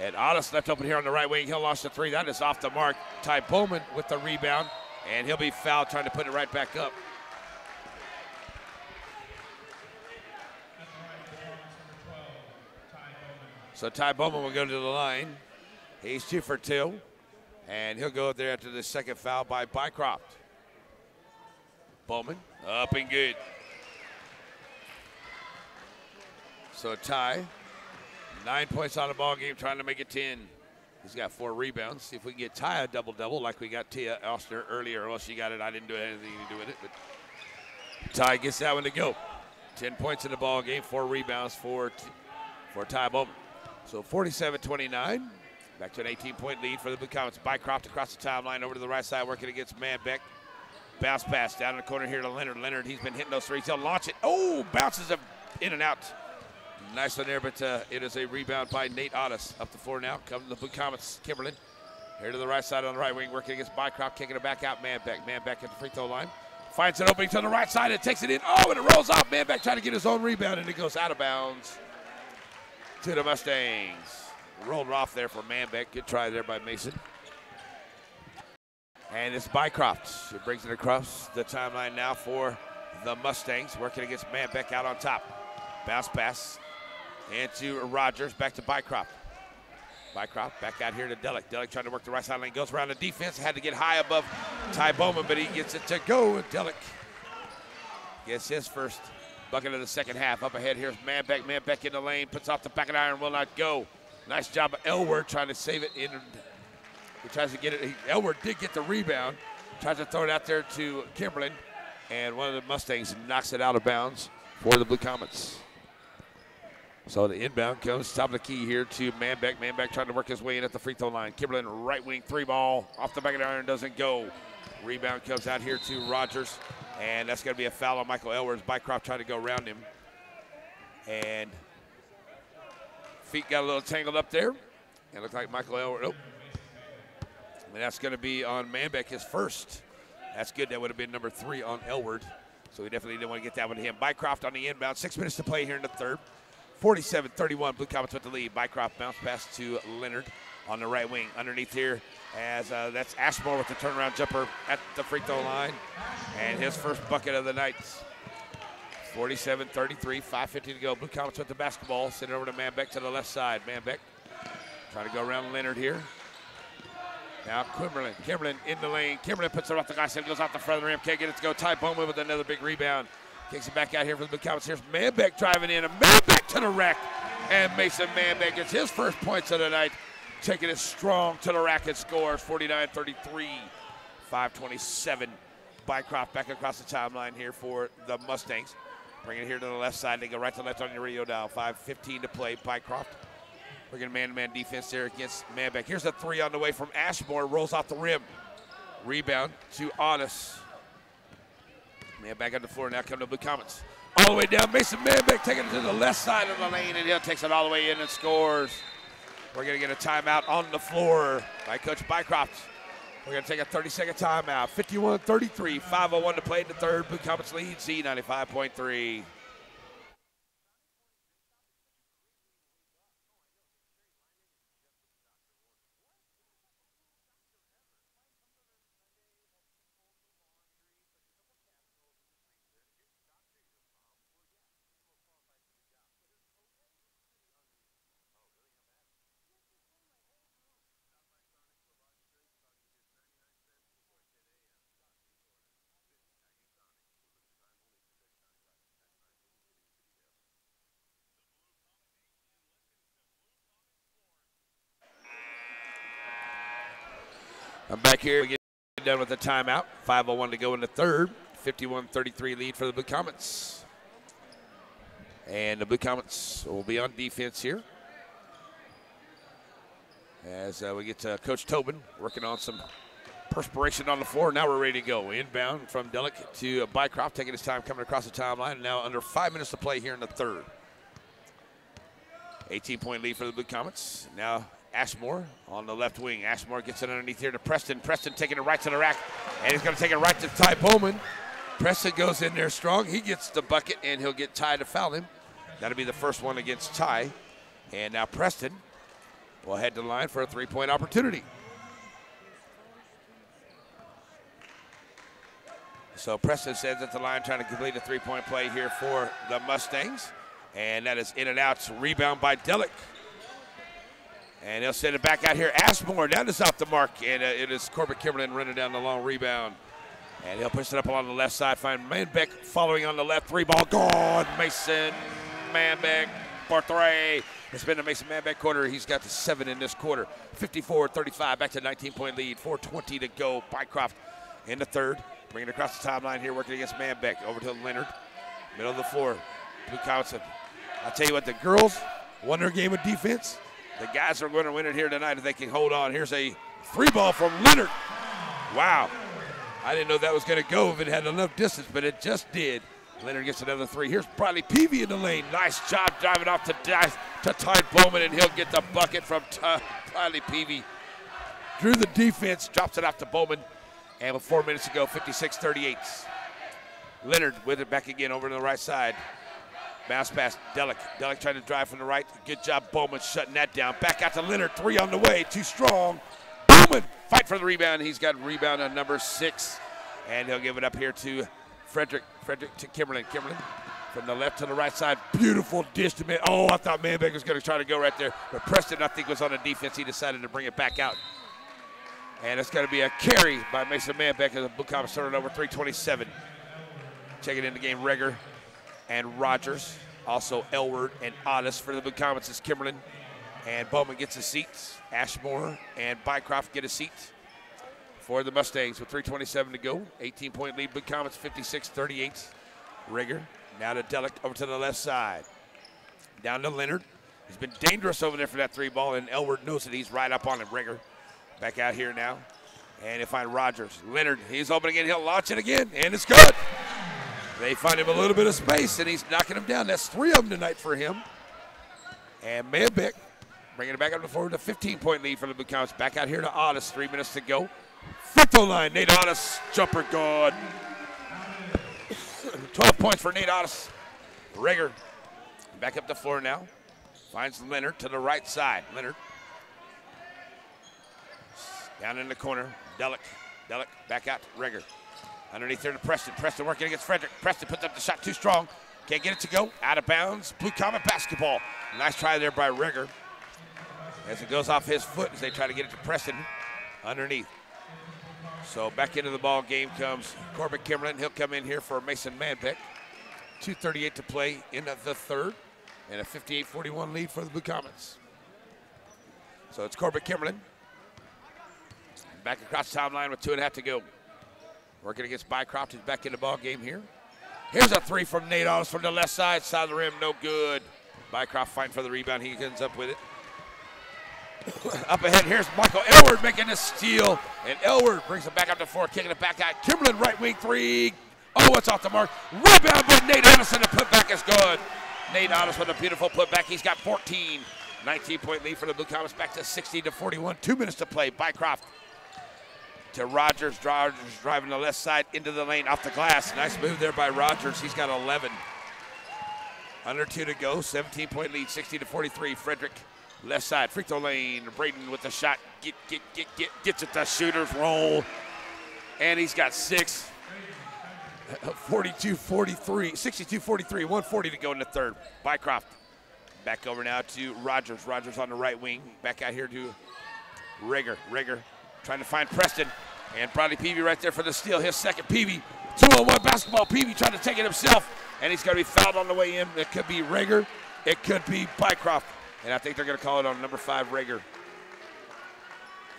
And Otis left open here on the right wing. He'll launch the three. That is off the mark. Ty Bowman with the rebound. And he'll be fouled trying to put it right back up. So Ty Bowman will go to the line. He's 2 for 2. And he'll go there after the second foul by Bycroft. Bowman up and good. So a tie. 9 points on the ball game, trying to make it 10. He's got 4 rebounds. See if we can get Ty a double-double like we got Tia Oster earlier. Well, she got it. I didn't do anything to do with it. But Ty gets that one to go. 10 points in the ball game, 4 rebounds for Ty Bowman. So 47-29. Back to an 18-point lead for the Blue Comets. Bycroft across the timeline over to the right side, working against Manbeck. Bounce pass down in the corner here to Leonard. Leonard, he's been hitting those threes. He'll launch it. Oh, bounces in and out. Nice one there, but it is a rebound by Nate Otis. Up the floor now. Come to the Blue Comets. Kimberlin here to the right side on the right wing, working against Bycroft, kicking it back out. Manbeck. Manbeck at the free throw line. Finds an opening to the right side and takes it in. Oh, and it rolls off. Manbeck trying to get his own rebound, and it goes out of bounds to the Mustangs. Rolled off there for Manbeck. Good try there by Mason. And it's Bycroft who brings it across the timeline now for the Mustangs, working against Manbeck out on top. Bounce pass into Rogers, back to Bycroft. Bycroft back out here to Delic. Delic trying to work the right side lane, goes around the defense, had to get high above Ty Bowman, but he gets it to go. Delic gets his first bucket of the second half. Up ahead, here's Manbeck. Manbeck in the lane, puts off the back of the iron, will not go. Nice job of Elward trying to save it in. He tries to get it. Elward did get the rebound. Tries to throw it out there to Kimberlin. And one of the Mustangs knocks it out of bounds for the Blue Comets. So the inbound comes top of the key here to Manbeck. Manbeck trying to work his way in at the free throw line. Kimberlin right wing 3-ball. Off the back of the iron, doesn't go. Rebound comes out here to Rogers. And that's going to be a foul on Michael Elward. Bycroft trying to go around him. And feet got a little tangled up there. And it looked like Michael Elward. Oh. And that's going to be on Manbeck, his first. That's good. That would have been number 3 on Elward. So we definitely didn't want to get that one to him. Bycroft on the inbound. 6 minutes to play here in the third. 47-31, Blue Comets with the lead. Bycroft bounce pass to Leonard on the right wing. Underneath here, as that's Ashmore with the turnaround jumper at the free throw line. And his first bucket of the night. 47-33, 5:50 to go. Blue Comets with the basketball. Send it over to Manbeck to the left side. Manbeck trying to go around Leonard here. Now Kimberlin in the lane. Kimberlin puts it off the glass and goes off the front of the rim. Can't get it to go. Ty Bowman with another big rebound. Kicks it back out here for the Blue Comets. Here's Manbeck driving in. And Manbeck to the rack. And Mason Manbeck gets his first points of the night. Taking it strong to the rack and scores 49-33. 5:27. Bycroft back across the timeline here for the Mustangs. Bring it here to the left side. They go right to left on your radio dial. 5:15 to play. Bycroft. We're going to man-to-man defense there against Manbeck. Here's a 3 on the way from Ashmore. Rolls off the rim. Rebound to Otis. Manbeck on the floor now. Come to Blue Comets. All the way down. Mason Manbeck taking it to the left side of the lane, and he takes it all the way in and scores. We're going to get a timeout on the floor by Coach Bycroft. We're going to take a 30-second timeout. 51-33. 5:01 to play in the third. Blue Comets lead Z95.3. I'm back here. We get done with the timeout. 5:01 to go in the third. 51-33 lead for the Blue Comets. And the Blue Comets will be on defense here. As we get to Coach Tobin working on some perspiration on the floor. Now we're ready to go. Inbound from Delic to Bycroft, taking his time coming across the timeline. And now under 5 minutes to play here in the third. 18-point lead for the Blue Comets. Now Ashmore on the left wing. Ashmore gets it underneath here to Preston. Preston taking it right to the rack, and he's going to take it right to Ty Bowman. Preston goes in there strong. He gets the bucket, and he'll get Ty to foul him. That'll be the first one against Ty. And now Preston will head to the line for a three-point opportunity. So Preston stands at the line trying to complete a three-point play here for the Mustangs. And that is in and out. Rebound by Delic. And he'll send it back out here. Ashmore down is off the mark. And it is Corbett Kimberlin running down the long rebound. And he'll push it up along the left side. Find Manbeck following on the left. 3 ball gone. Mason Manbeck for 3. It's been a Mason Manbeck quarter. He's got to 7 in this quarter. 54-35, back to 19-point lead. 4:20 to go. Bycroft in the third. Bringing it across the timeline here, working against Manbeck. Over to Leonard. Middle of the floor. Blue Council. I'll tell you what, the girls won their game of defense. The guys are going to win it here tonight if they can hold on. Here's a 3 ball from Leonard. Wow. I didn't know that was going to go if it had enough distance, but it just did. Leonard gets another 3. Here's Bradley Peavy in the lane. Nice job driving off to Ty Bowman, and he'll get the bucket from Bradley Peavy. Drew the defense, drops it off to Bowman, and with 4 minutes to go, 56-38. Leonard with it back again over to the right side. Bounce pass, Delic. Delic trying to drive from the right. Good job, Bowman shutting that down. Back out to Leonard, 3 on the way, too strong. Bowman, fight for the rebound. He's got rebound on number 6, and he'll give it up here to Frederick to Kimberlin. Kimberlin from the left to the right side. Beautiful dish to Oh, I thought Manbeck was going to try to go right there. But Preston, I think, was on the defense. He decided to bring it back out. And it's going to be a carry by Mason Manbeck as the Blue Comets started over 3:27. Checking in the game, Reger and Rogers. Also Elward and Otis for the Blue Comets is Kimberlin. And Bowman gets a seat. Ashmore and Bycroft get a seat for the Mustangs with 3:27 to go. 18-point lead, Blue Comets 56-38. Reger now to Delic over to the left side. Down to Leonard. He's been dangerous over there for that 3 ball, and Elward knows that he's right up on him. Reger back out here now. And he'll find Rogers. Leonard, he's opening it. He'll launch it again, and it's good. They find him a little bit of space, and he's knocking him down. That's 3 of them tonight for him. And Manbeck bringing it back up to forward. A 15-point lead for the Blue Comets. Back out here to Otis. 3 minutes to go. Free throw line, Nate Otis, jumper good. 12 points for Nate Otis. Reger back up the floor now. Finds Leonard to the right side. Leonard down in the corner. Delic back out to Reger. Underneath there to Preston. Preston working against Frederick. Preston puts up the shot too strong. Can't get it to go. Out of bounds. Blue Comet basketball. Nice try there by Reger. As it goes off his foot as they try to get it to Preston underneath. So back into the ball game comes Corbett Kimberlin. He'll come in here for Mason Manbeck. 2:38 to play in the third. And a 58-41 lead for the Blue Comets. So it's Corbett Kimberlin. Back across the timeline with 2.5 to go. Working against Bycroft, who's back in the ball game here. Here's a 3 from Nate Otis from the left side of the rim, no good. Bycroft fighting for the rebound, he ends up with it. Up ahead, here's Michael Elward making a steal, and Elward brings it back up to 4, kicking it back out. Kimberlin right wing 3. Oh, it's off the mark. Rebound by Nate Otis, and the putback is good. Nate Otis with a beautiful putback. He's got 14. 19-point lead for the Blue Comets, back to 60-41. 2 minutes to play. Bycroft to Rogers. Rogers driving the left side into the lane off the glass. Nice move there by Rogers. He's got 11. Under 2 to go. 17-point lead, 60-43. Frederick left side, free throw lane. Braden with the shot. Gets it. The shooters roll. And he's got 6. 42-43. 62-43. 1:40 to go in the third. Bycroft back over now to Rogers. Rogers on the right wing. Back out here to Reger. Reger trying to find Preston. And Bradley Peavy right there for the steal. His second. Peavy. 2-on-1 basketball. Peavy trying to take it himself. And he's going to be fouled on the way in. It could be Reger. It could be Bycroft. And I think they're going to call it on number 5, Reger.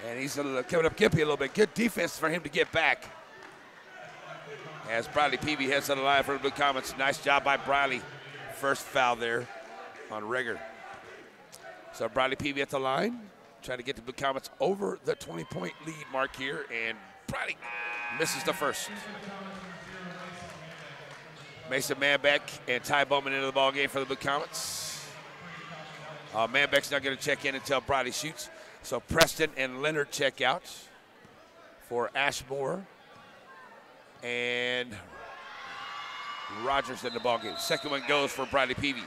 And he's coming up gimpy a little bit. Good defense for him to get back. As Bradley Peavy heads to the line for the Blue Comets. Nice job by Bradley. First foul there on Reger. So Bradley Peavy at the line. Trying to get the Blue Comets over the 20-point lead mark here. And Bradley misses the first. Mason Manbeck and Ty Bowman into the ball game for the Blue Comets. Manbeck's not going to check in until Bradley shoots. So Preston and Leonard check out for Ashmore and Rogers in the ball game. Second one goes for Bradley Peavy.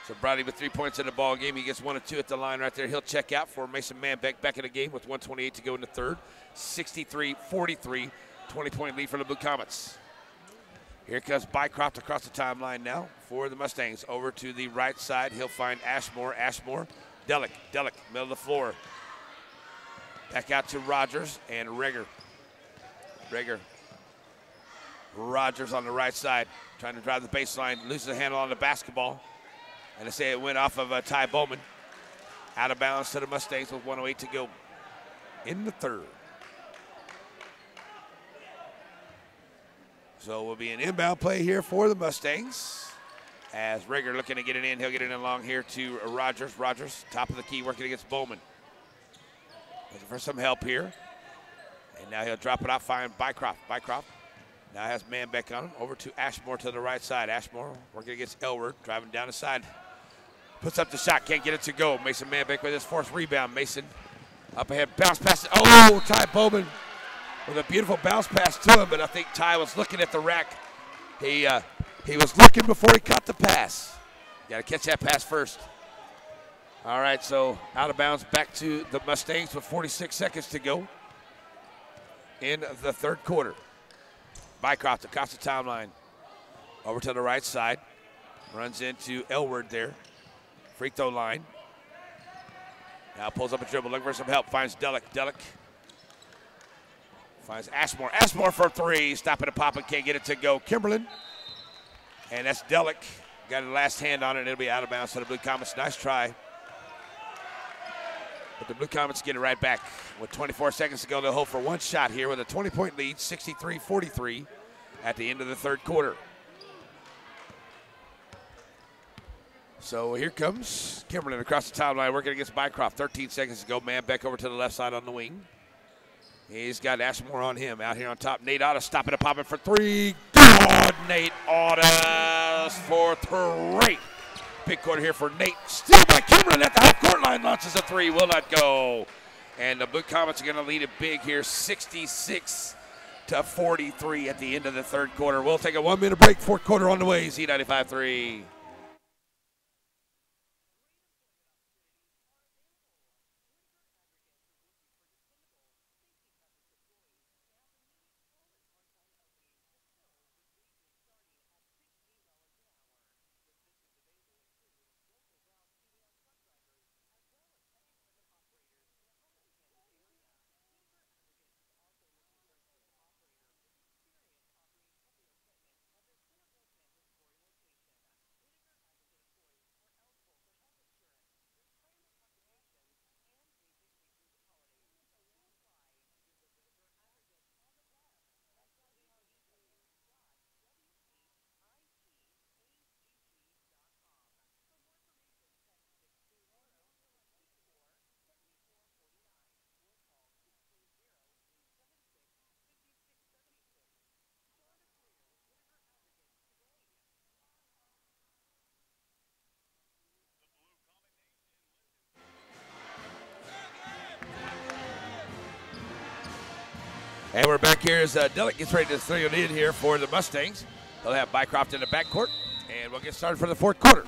So Bradley with 3 points in the ball game. He gets 1 and 2 at the line right there. He'll check out for Mason Manbeck back in the game with 1:28 to go in the third. 63-43, 20-point lead for the Blue Comets. Here comes Bycroft across the timeline now for the Mustangs. Over to the right side, he'll find Ashmore. Ashmore Delic, middle of the floor. Back out to Rogers and Rigger. Rogers on the right side, trying to drive the baseline, loses the handle on the basketball. And they say it went off of Ty Bowman. Out of bounds to the Mustangs with 1:08 to go in the third. So it will be an inbound play here for the Mustangs. As Rigger looking to get it in, he'll get it in long here to Rogers. Rogers, top of the key, working against Bowman. Looking for some help here. And now he'll drop it out, find Bycroft. Now has Manbeck on him. Over to Ashmore to the right side. Ashmore working against Elward, driving down the side. Puts up the shot, can't get it to go. Mason Manbeck with his fourth rebound. Mason up ahead, bounce pass. Oh, Ty Bowman with a beautiful bounce pass to him, but I think Ty was looking at the rack. He was looking before he caught the pass. Got to catch that pass first. All right, so out of bounds back to the Mustangs with 46 seconds to go in the third quarter. Bycroft across the timeline. Over to the right side. Runs into Elward there. Free throw line. Now pulls up a dribble, looking for some help. Finds Delic. Finds Ashmore. Ashmore for three. Stopping and popping, can't get it to go. Kimberlin. And that's Delic. Got a last hand on it, and it'll be out of bounds to the Blue Comets. Nice try. But the Blue Comets get it right back. With 24 seconds to go, they'll hold for one shot here with a 20-point lead, 63-43 at the end of the third quarter. So here comes Kimberlin across the timeline, working against Bycroft. 13 seconds to go. Manbeck over to the left side on the wing. He's got Ashmore on him. Out here on top, Nate Otis stopping and popping for three. Good, Nate Otis for three. Big quarter here for Nate. Still by Kimberlin at the half-court line. Launches a three. Will not go. And the Blue Comets are going to lead it big here, 66-43 at the end of the third quarter. We'll take a 1-minute break. Fourth quarter on the way. Z95-3. And we're back here as Delic gets ready to throw it in here for the Mustangs. They'll have Bycroft in the backcourt, and we'll get started for the fourth quarter.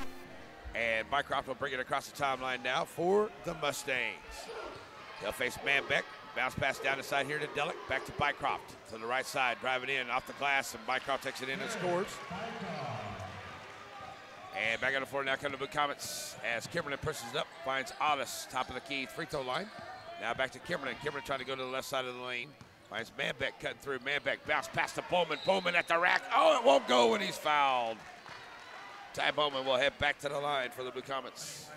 And Bycroft will bring it across the timeline now for the Mustangs. They'll face Manbeck. Bounce pass down the side here to Delic. Back to Bycroft to the right side, driving in off the glass, and Bycroft takes it in and scores. And back on the floor now come the Blue Comets as Kimberlin pushes it up, finds Otis, top of the key, free throw line. Now back to Kimberlin. Kimberlin trying to go to the left side of the lane. Finds Manbeck cutting through. Manbeck bounce pass to Bowman. Bowman at the rack. Oh, it won't go when he's fouled. Ty Bowman will head back to the line for the Blue Comets.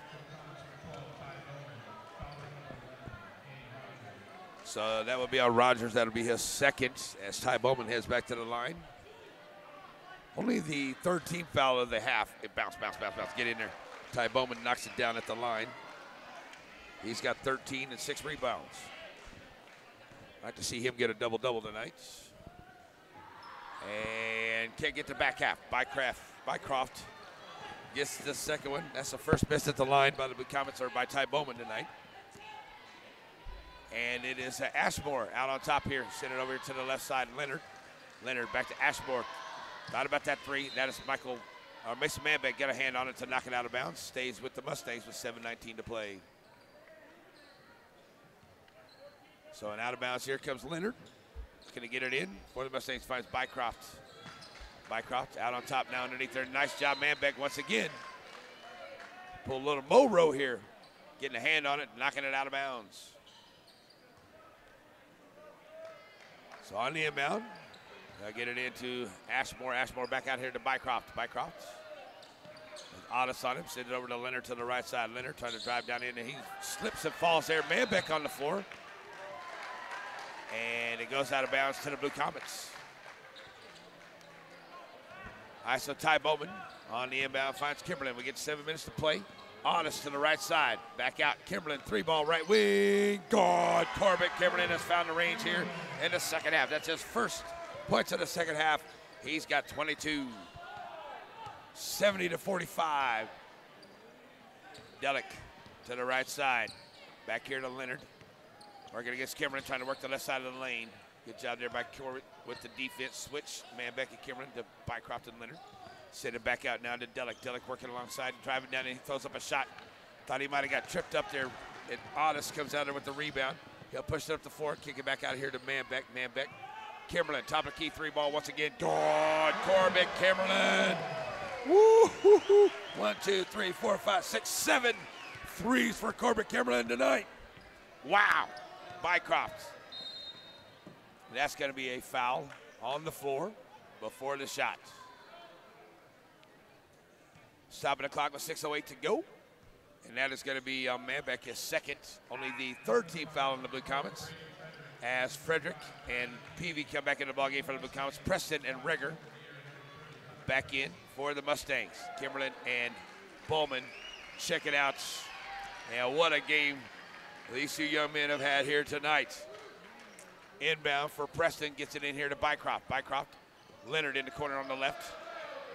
So that will be on Rogers. That'll be his second as Ty Bowman heads back to the line. Only the third team foul of the half. It bounce. Get in there. Ty Bowman knocks it down at the line. He's got 13 and 6 rebounds. I'd like to see him get a double-double tonight. And can't get the back half. Bycroft gets the second one. That's the first miss at the line by the Blue Comets or by Ty Bowman tonight. And it is Ashmore out on top here. Send it over to the left side. Leonard back to Ashmore. Thought about that three. That is Mason Manbeck got a hand on it to knock it out of bounds. Stays with the Mustangs with 7:19 to play. So an out of bounds here comes Leonard. He's going to get it in for the Mustangs. Finds Bycroft. Bycroft out on top now underneath there. Nice job, Manbeck once again. Pull a little Monroe here. getting a hand on it, knocking it out of bounds. So on the inbound, they'll get it into Ashmore. Ashmore back out here to Bycroft. Bycroft. Otis on him, send it over to Leonard to the right side. Leonard trying to drive down in, and he slips and falls there. Manbeck on the floor. And it goes out of bounds to the Blue Comets. ISO Ty Bowman on the inbound finds Kimberlin. We get 7 minutes to play. Otis to the right side. Back out. Kimberlin, 3-ball right wing. God, Corbett Kimberlin has found the range here in the second half. That's his first points of the second half. He's got 22. 70-45. Delic to the right side. Back here to Leonard. Working against Kimberlin, trying to work the left side of the lane. Good job there by Corbett with the defense switch. Manbeck and Kimberlin to Bycroft and Leonard. Send it back out now to Delic. Delic working alongside, driving down, and he throws up a shot. Thought he might have got tripped up there. And Otis comes out there with the rebound. He'll push it up the floor, kick it back out here to Manbeck. Manbeck. Kimberlin, top of the key, 3-ball once again. God, Corbett Kimberlin. Woo-hoo-hoo. 1, 2, 3, 4, 5, 6, 7 threes for Corbett Kimberlin tonight. Wow. Bycroft. That's going to be a foul on the floor before the shot. Stopping the clock with 6:08 to go. And that is going to be Manbeck, his second, only the third team foul on the Blue Comets. As Frederick and Peavy come back into the ballgame for the Blue Comets. Preston and Reger back in for the Mustangs. Kimberlin and Bowman check it out. And what a game these two young men have had here tonight. Inbound for Preston, gets it in here to Bycroft. Bycroft, Leonard in the corner on the left.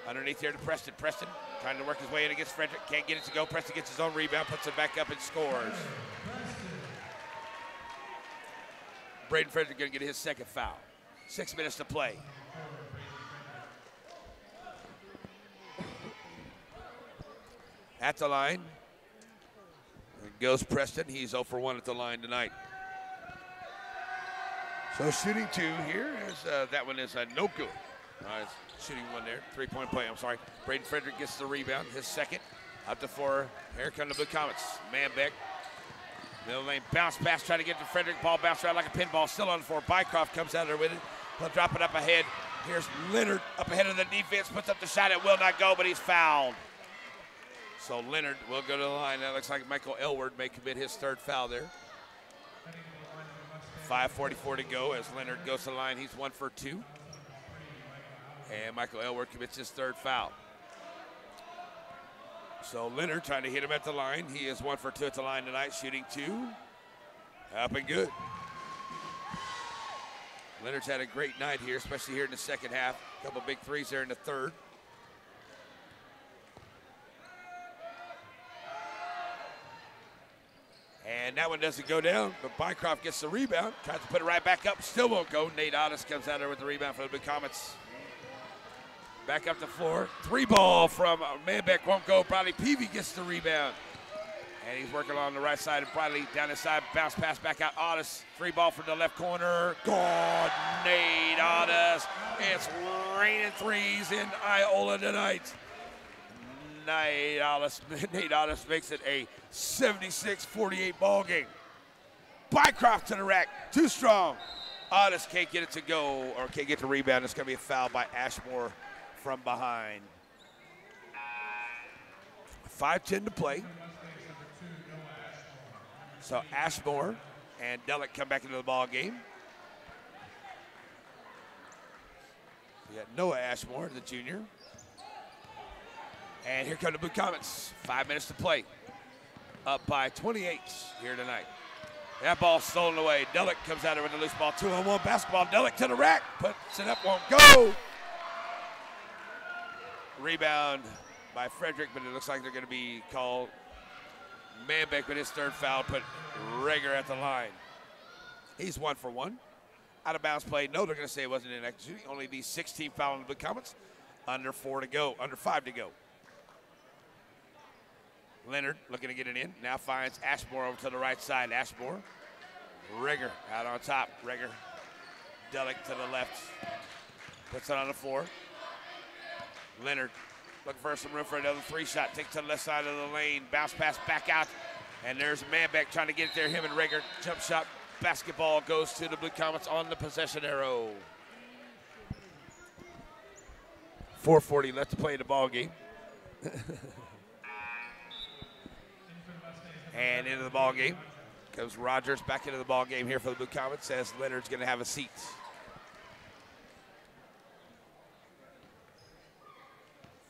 Underneath here to Preston. Preston trying to work his way in against Frederick. Can't get it to go. Preston gets his own rebound, puts it back up and scores. Braden Frederick going to get his second foul. 6 minutes to play. At the line goes Preston. He's 0 for 1 at the line tonight. So shooting 2 here is that one is no good. Shooting 1 there, 3-point play. I'm sorry. Braden Frederick gets the rebound, his second. Up to 4. Here come the Blue Comets. Manbeck, middle lane, bounce pass, trying to get to Frederick. Ball bounced around like a pinball. Still on the floor. Bycroft comes out there with it. He'll drop it up ahead. Here's Leonard up ahead of the defense. Puts up the shot. It will not go, but he's fouled. So Leonard will go to the line. That looks like Michael Elward may commit his third foul there. 5:44 to go as Leonard goes to the line. He's 1 for 2. And Michael Elward commits his third foul. So Leonard trying to hit him at the line. He is 1 for 2 at the line tonight, shooting 2. Up and good. Leonard's had a great night here, especially here in the second half. A couple big threes there in the third. And that one doesn't go down, but Bycroft gets the rebound. Tries to put it right back up, still won't go. Nate Otis comes out there with the rebound for the Blue Comets. Back up the floor. 3-ball from Manbeck won't go. Bradley Peavy gets the rebound. And he's working along the right side. And Bradley down his side. Bounce pass back out. Otis. 3-ball from the left corner. God, Nate Otis. It's raining threes in Iola tonight. Nate Otis makes it a 76-48 ball game. Bycroft to the rack. Too strong. Otis can't get it to go or can't get the rebound. It's going to be a foul by Ashmore from behind. 5:10 to play. So Ashmore and Delic come back into the ball game. We got Noah Ashmore, the junior. And here come the Blue Comets. 5 minutes to play. Up by 28 here tonight. That ball stolen away. Delic comes out there with the loose ball. 2-on-1 basketball. Delic to the rack. Puts it up, won't go. Rebound by Frederick, but it looks like they're going to be called. Manbeck with his third foul, put Reger at the line. He's 1 for 1. Out of bounds play. No, they're going to say it wasn't an extra shooting. Only the 16th foul on the Blue Comets. Under 5 to go. Leonard looking to get it in. Now finds Ashmore over to the right side. Ashmore. Reger out on top. Reger. Delic to the left. Puts it on the floor. Leonard looking for some room for another 3-shot. Takes to the left side of the lane. Bounce pass back out And there's Manbeck trying to get it there. Him and Rager. Jump shot. Basketball goes to the Blue Comets on the possession arrow. 4:40 left to play in the ball game. And into the ball game comes Rogers back into the ball game here for the Blue Comets as Leonard's going to have a seat.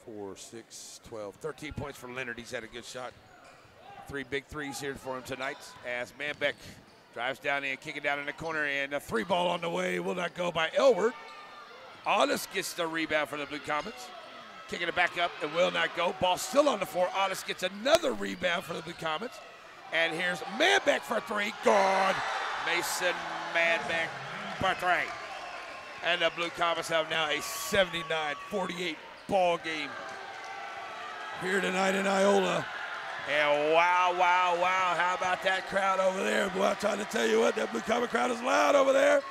4, 6, 12, 13 points for Leonard. He's had a good shot. 3 big threes here for him tonight as Manbeck drives down in, kicking down in the corner, and a 3 ball on the way will not go by Elward. Honest gets the rebound for the Blue Comets. Kicking it back up, it will not go. Ball still on the floor. Honest gets another rebound for the Blue Comets. And here's Manbeck for 3. Gone. Mason Manbeck for 3. And the Blue Comets have now a 79-48 ball game here tonight in Iola. And wow, wow, wow, how about that crowd over there? Boy, I'm trying to tell you what, that Blue Comet crowd is loud over there.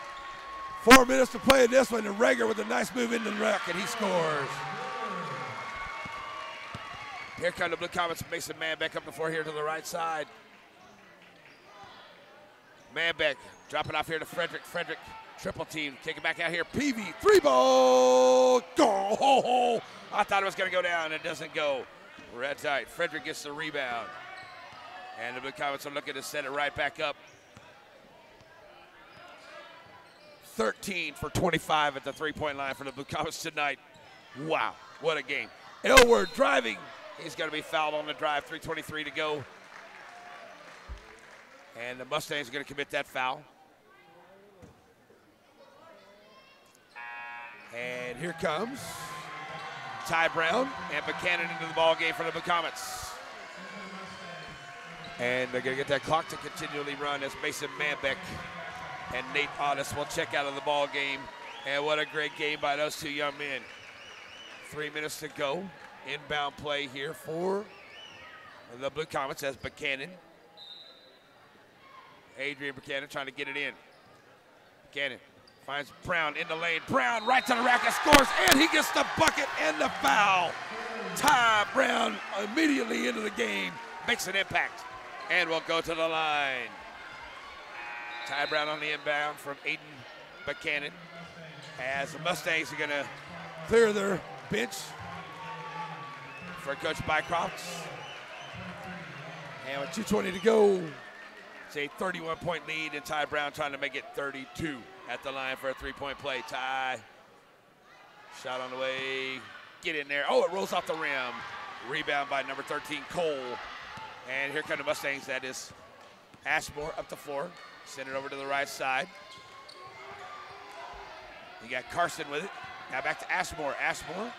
4 minutes to play in this one, and Rager with a nice move into the rack, and he scores. Here come the Blue Comets. Mason Manbeck up the floor here to the right side. Manbeck dropping off here to Frederick. Frederick, triple team, take it back out here. Peavy, 3 ball, go! I thought it was going to go down, it doesn't go. Red tight. Frederick gets the rebound. And the Blue Comets are looking to set it right back up. 13 for 25 at the 3-point line for the Blue Comets tonight. Wow, what a game. Elward driving. He's going to be fouled on the drive, 3:23 to go. And the Mustangs are going to commit that foul. And here comes Ty Brown and Buchanan into the ball game for the Blue Comets. And they're going to get that clock to continually run as Mason Manbeck and Nate Otis will check out of the ball game. And what a great game by those 2 young men. 3 minutes to go. Inbound play here for the Blue Comets as Buchanan. Adrian Buchanan trying to get it in. Buchanan finds Brown in the lane. Brown right to the rack and scores, and he gets the bucket and the foul. Ty Brown immediately into the game, makes an impact, and will go to the line. Ty Brown on the inbound from Aiden Buchanan as the Mustangs are going to clear their bench for Coach Bycroft. And with 2:20 to go, it's a 31-point lead, and Ty Brown trying to make it 32 at the line for a 3-point play. Ty, shot on the way, get in there. Oh, it rolls off the rim. Rebound by number 13, Cole. And here come the Mustangs. That is Ashmore up the floor. Send it over to the right side. You got Carson with it. Now back to Ashmore. Ashmore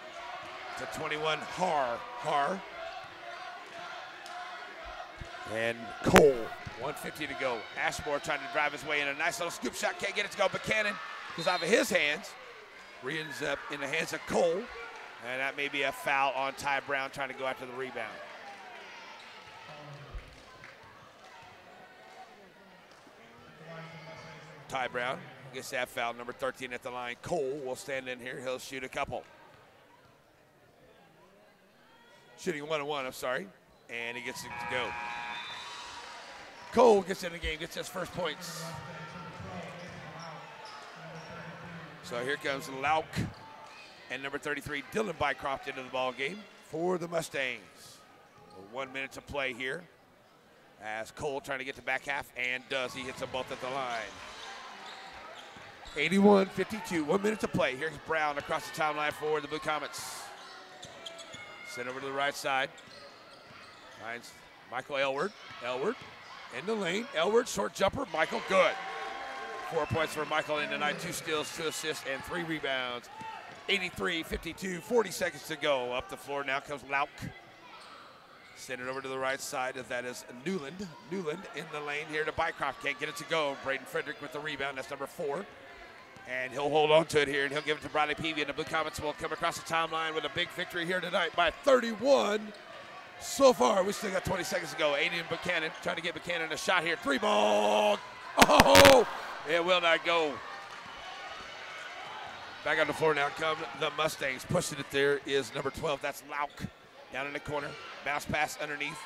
to 21, Har. And Cole, 1:50 to go. Ashmore trying to drive his way in. A nice little scoop shot. Can't get it to go. Buchanan goes out of his hands. Ends up in the hands of Cole. And that may be a foul on Ty Brown trying to go after the rebound. Ty Brown gets that foul, number 13 at the line. Cole will stand in here. He'll shoot a couple. Shooting 1-1, I'm sorry. And he gets it to go. Cole gets in the game, gets his first points. So here comes Lauk and number 33, Dylan Bycroft into the ball game for the Mustangs. 1 minute to play here as Cole trying to get the back half, and does. He hits them both at the line. 81-52, 1 minute to play. Here's Brown across the timeline for the Blue Comets. Sent over to the right side. Finds Michael Elward. Elward in the lane. Elward, short jumper. Michael, good. 4 points for Michael in tonight. 2 steals, 2 assists, and 3 rebounds. 83-52, 40 seconds to go. Up the floor now comes Lauk. Send it over to the right side. That is Newland. Newland in the lane here to Bycroft. Can't get it to go. Braden Frederick with the rebound. That's number 4. And he'll hold on to it here, and he'll give it to Bradley Peavy. And the Blue Comets will come across the timeline with a big victory here tonight by 31. So far, we still got 20 seconds to go. Aiden Buchanan trying to get Buchanan a shot here. 3 ball. Oh, it will not go. Back on the floor now come the Mustangs. Pushing it there is number 12. That's Lauk down in the corner. Bounce pass underneath.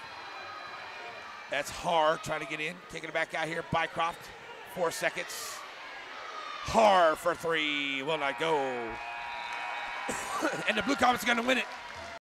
That's Har trying to get in, taking it back out here. Bycroft, 4 seconds. Har for 3, will not go. And the Blue Comets are going to win it.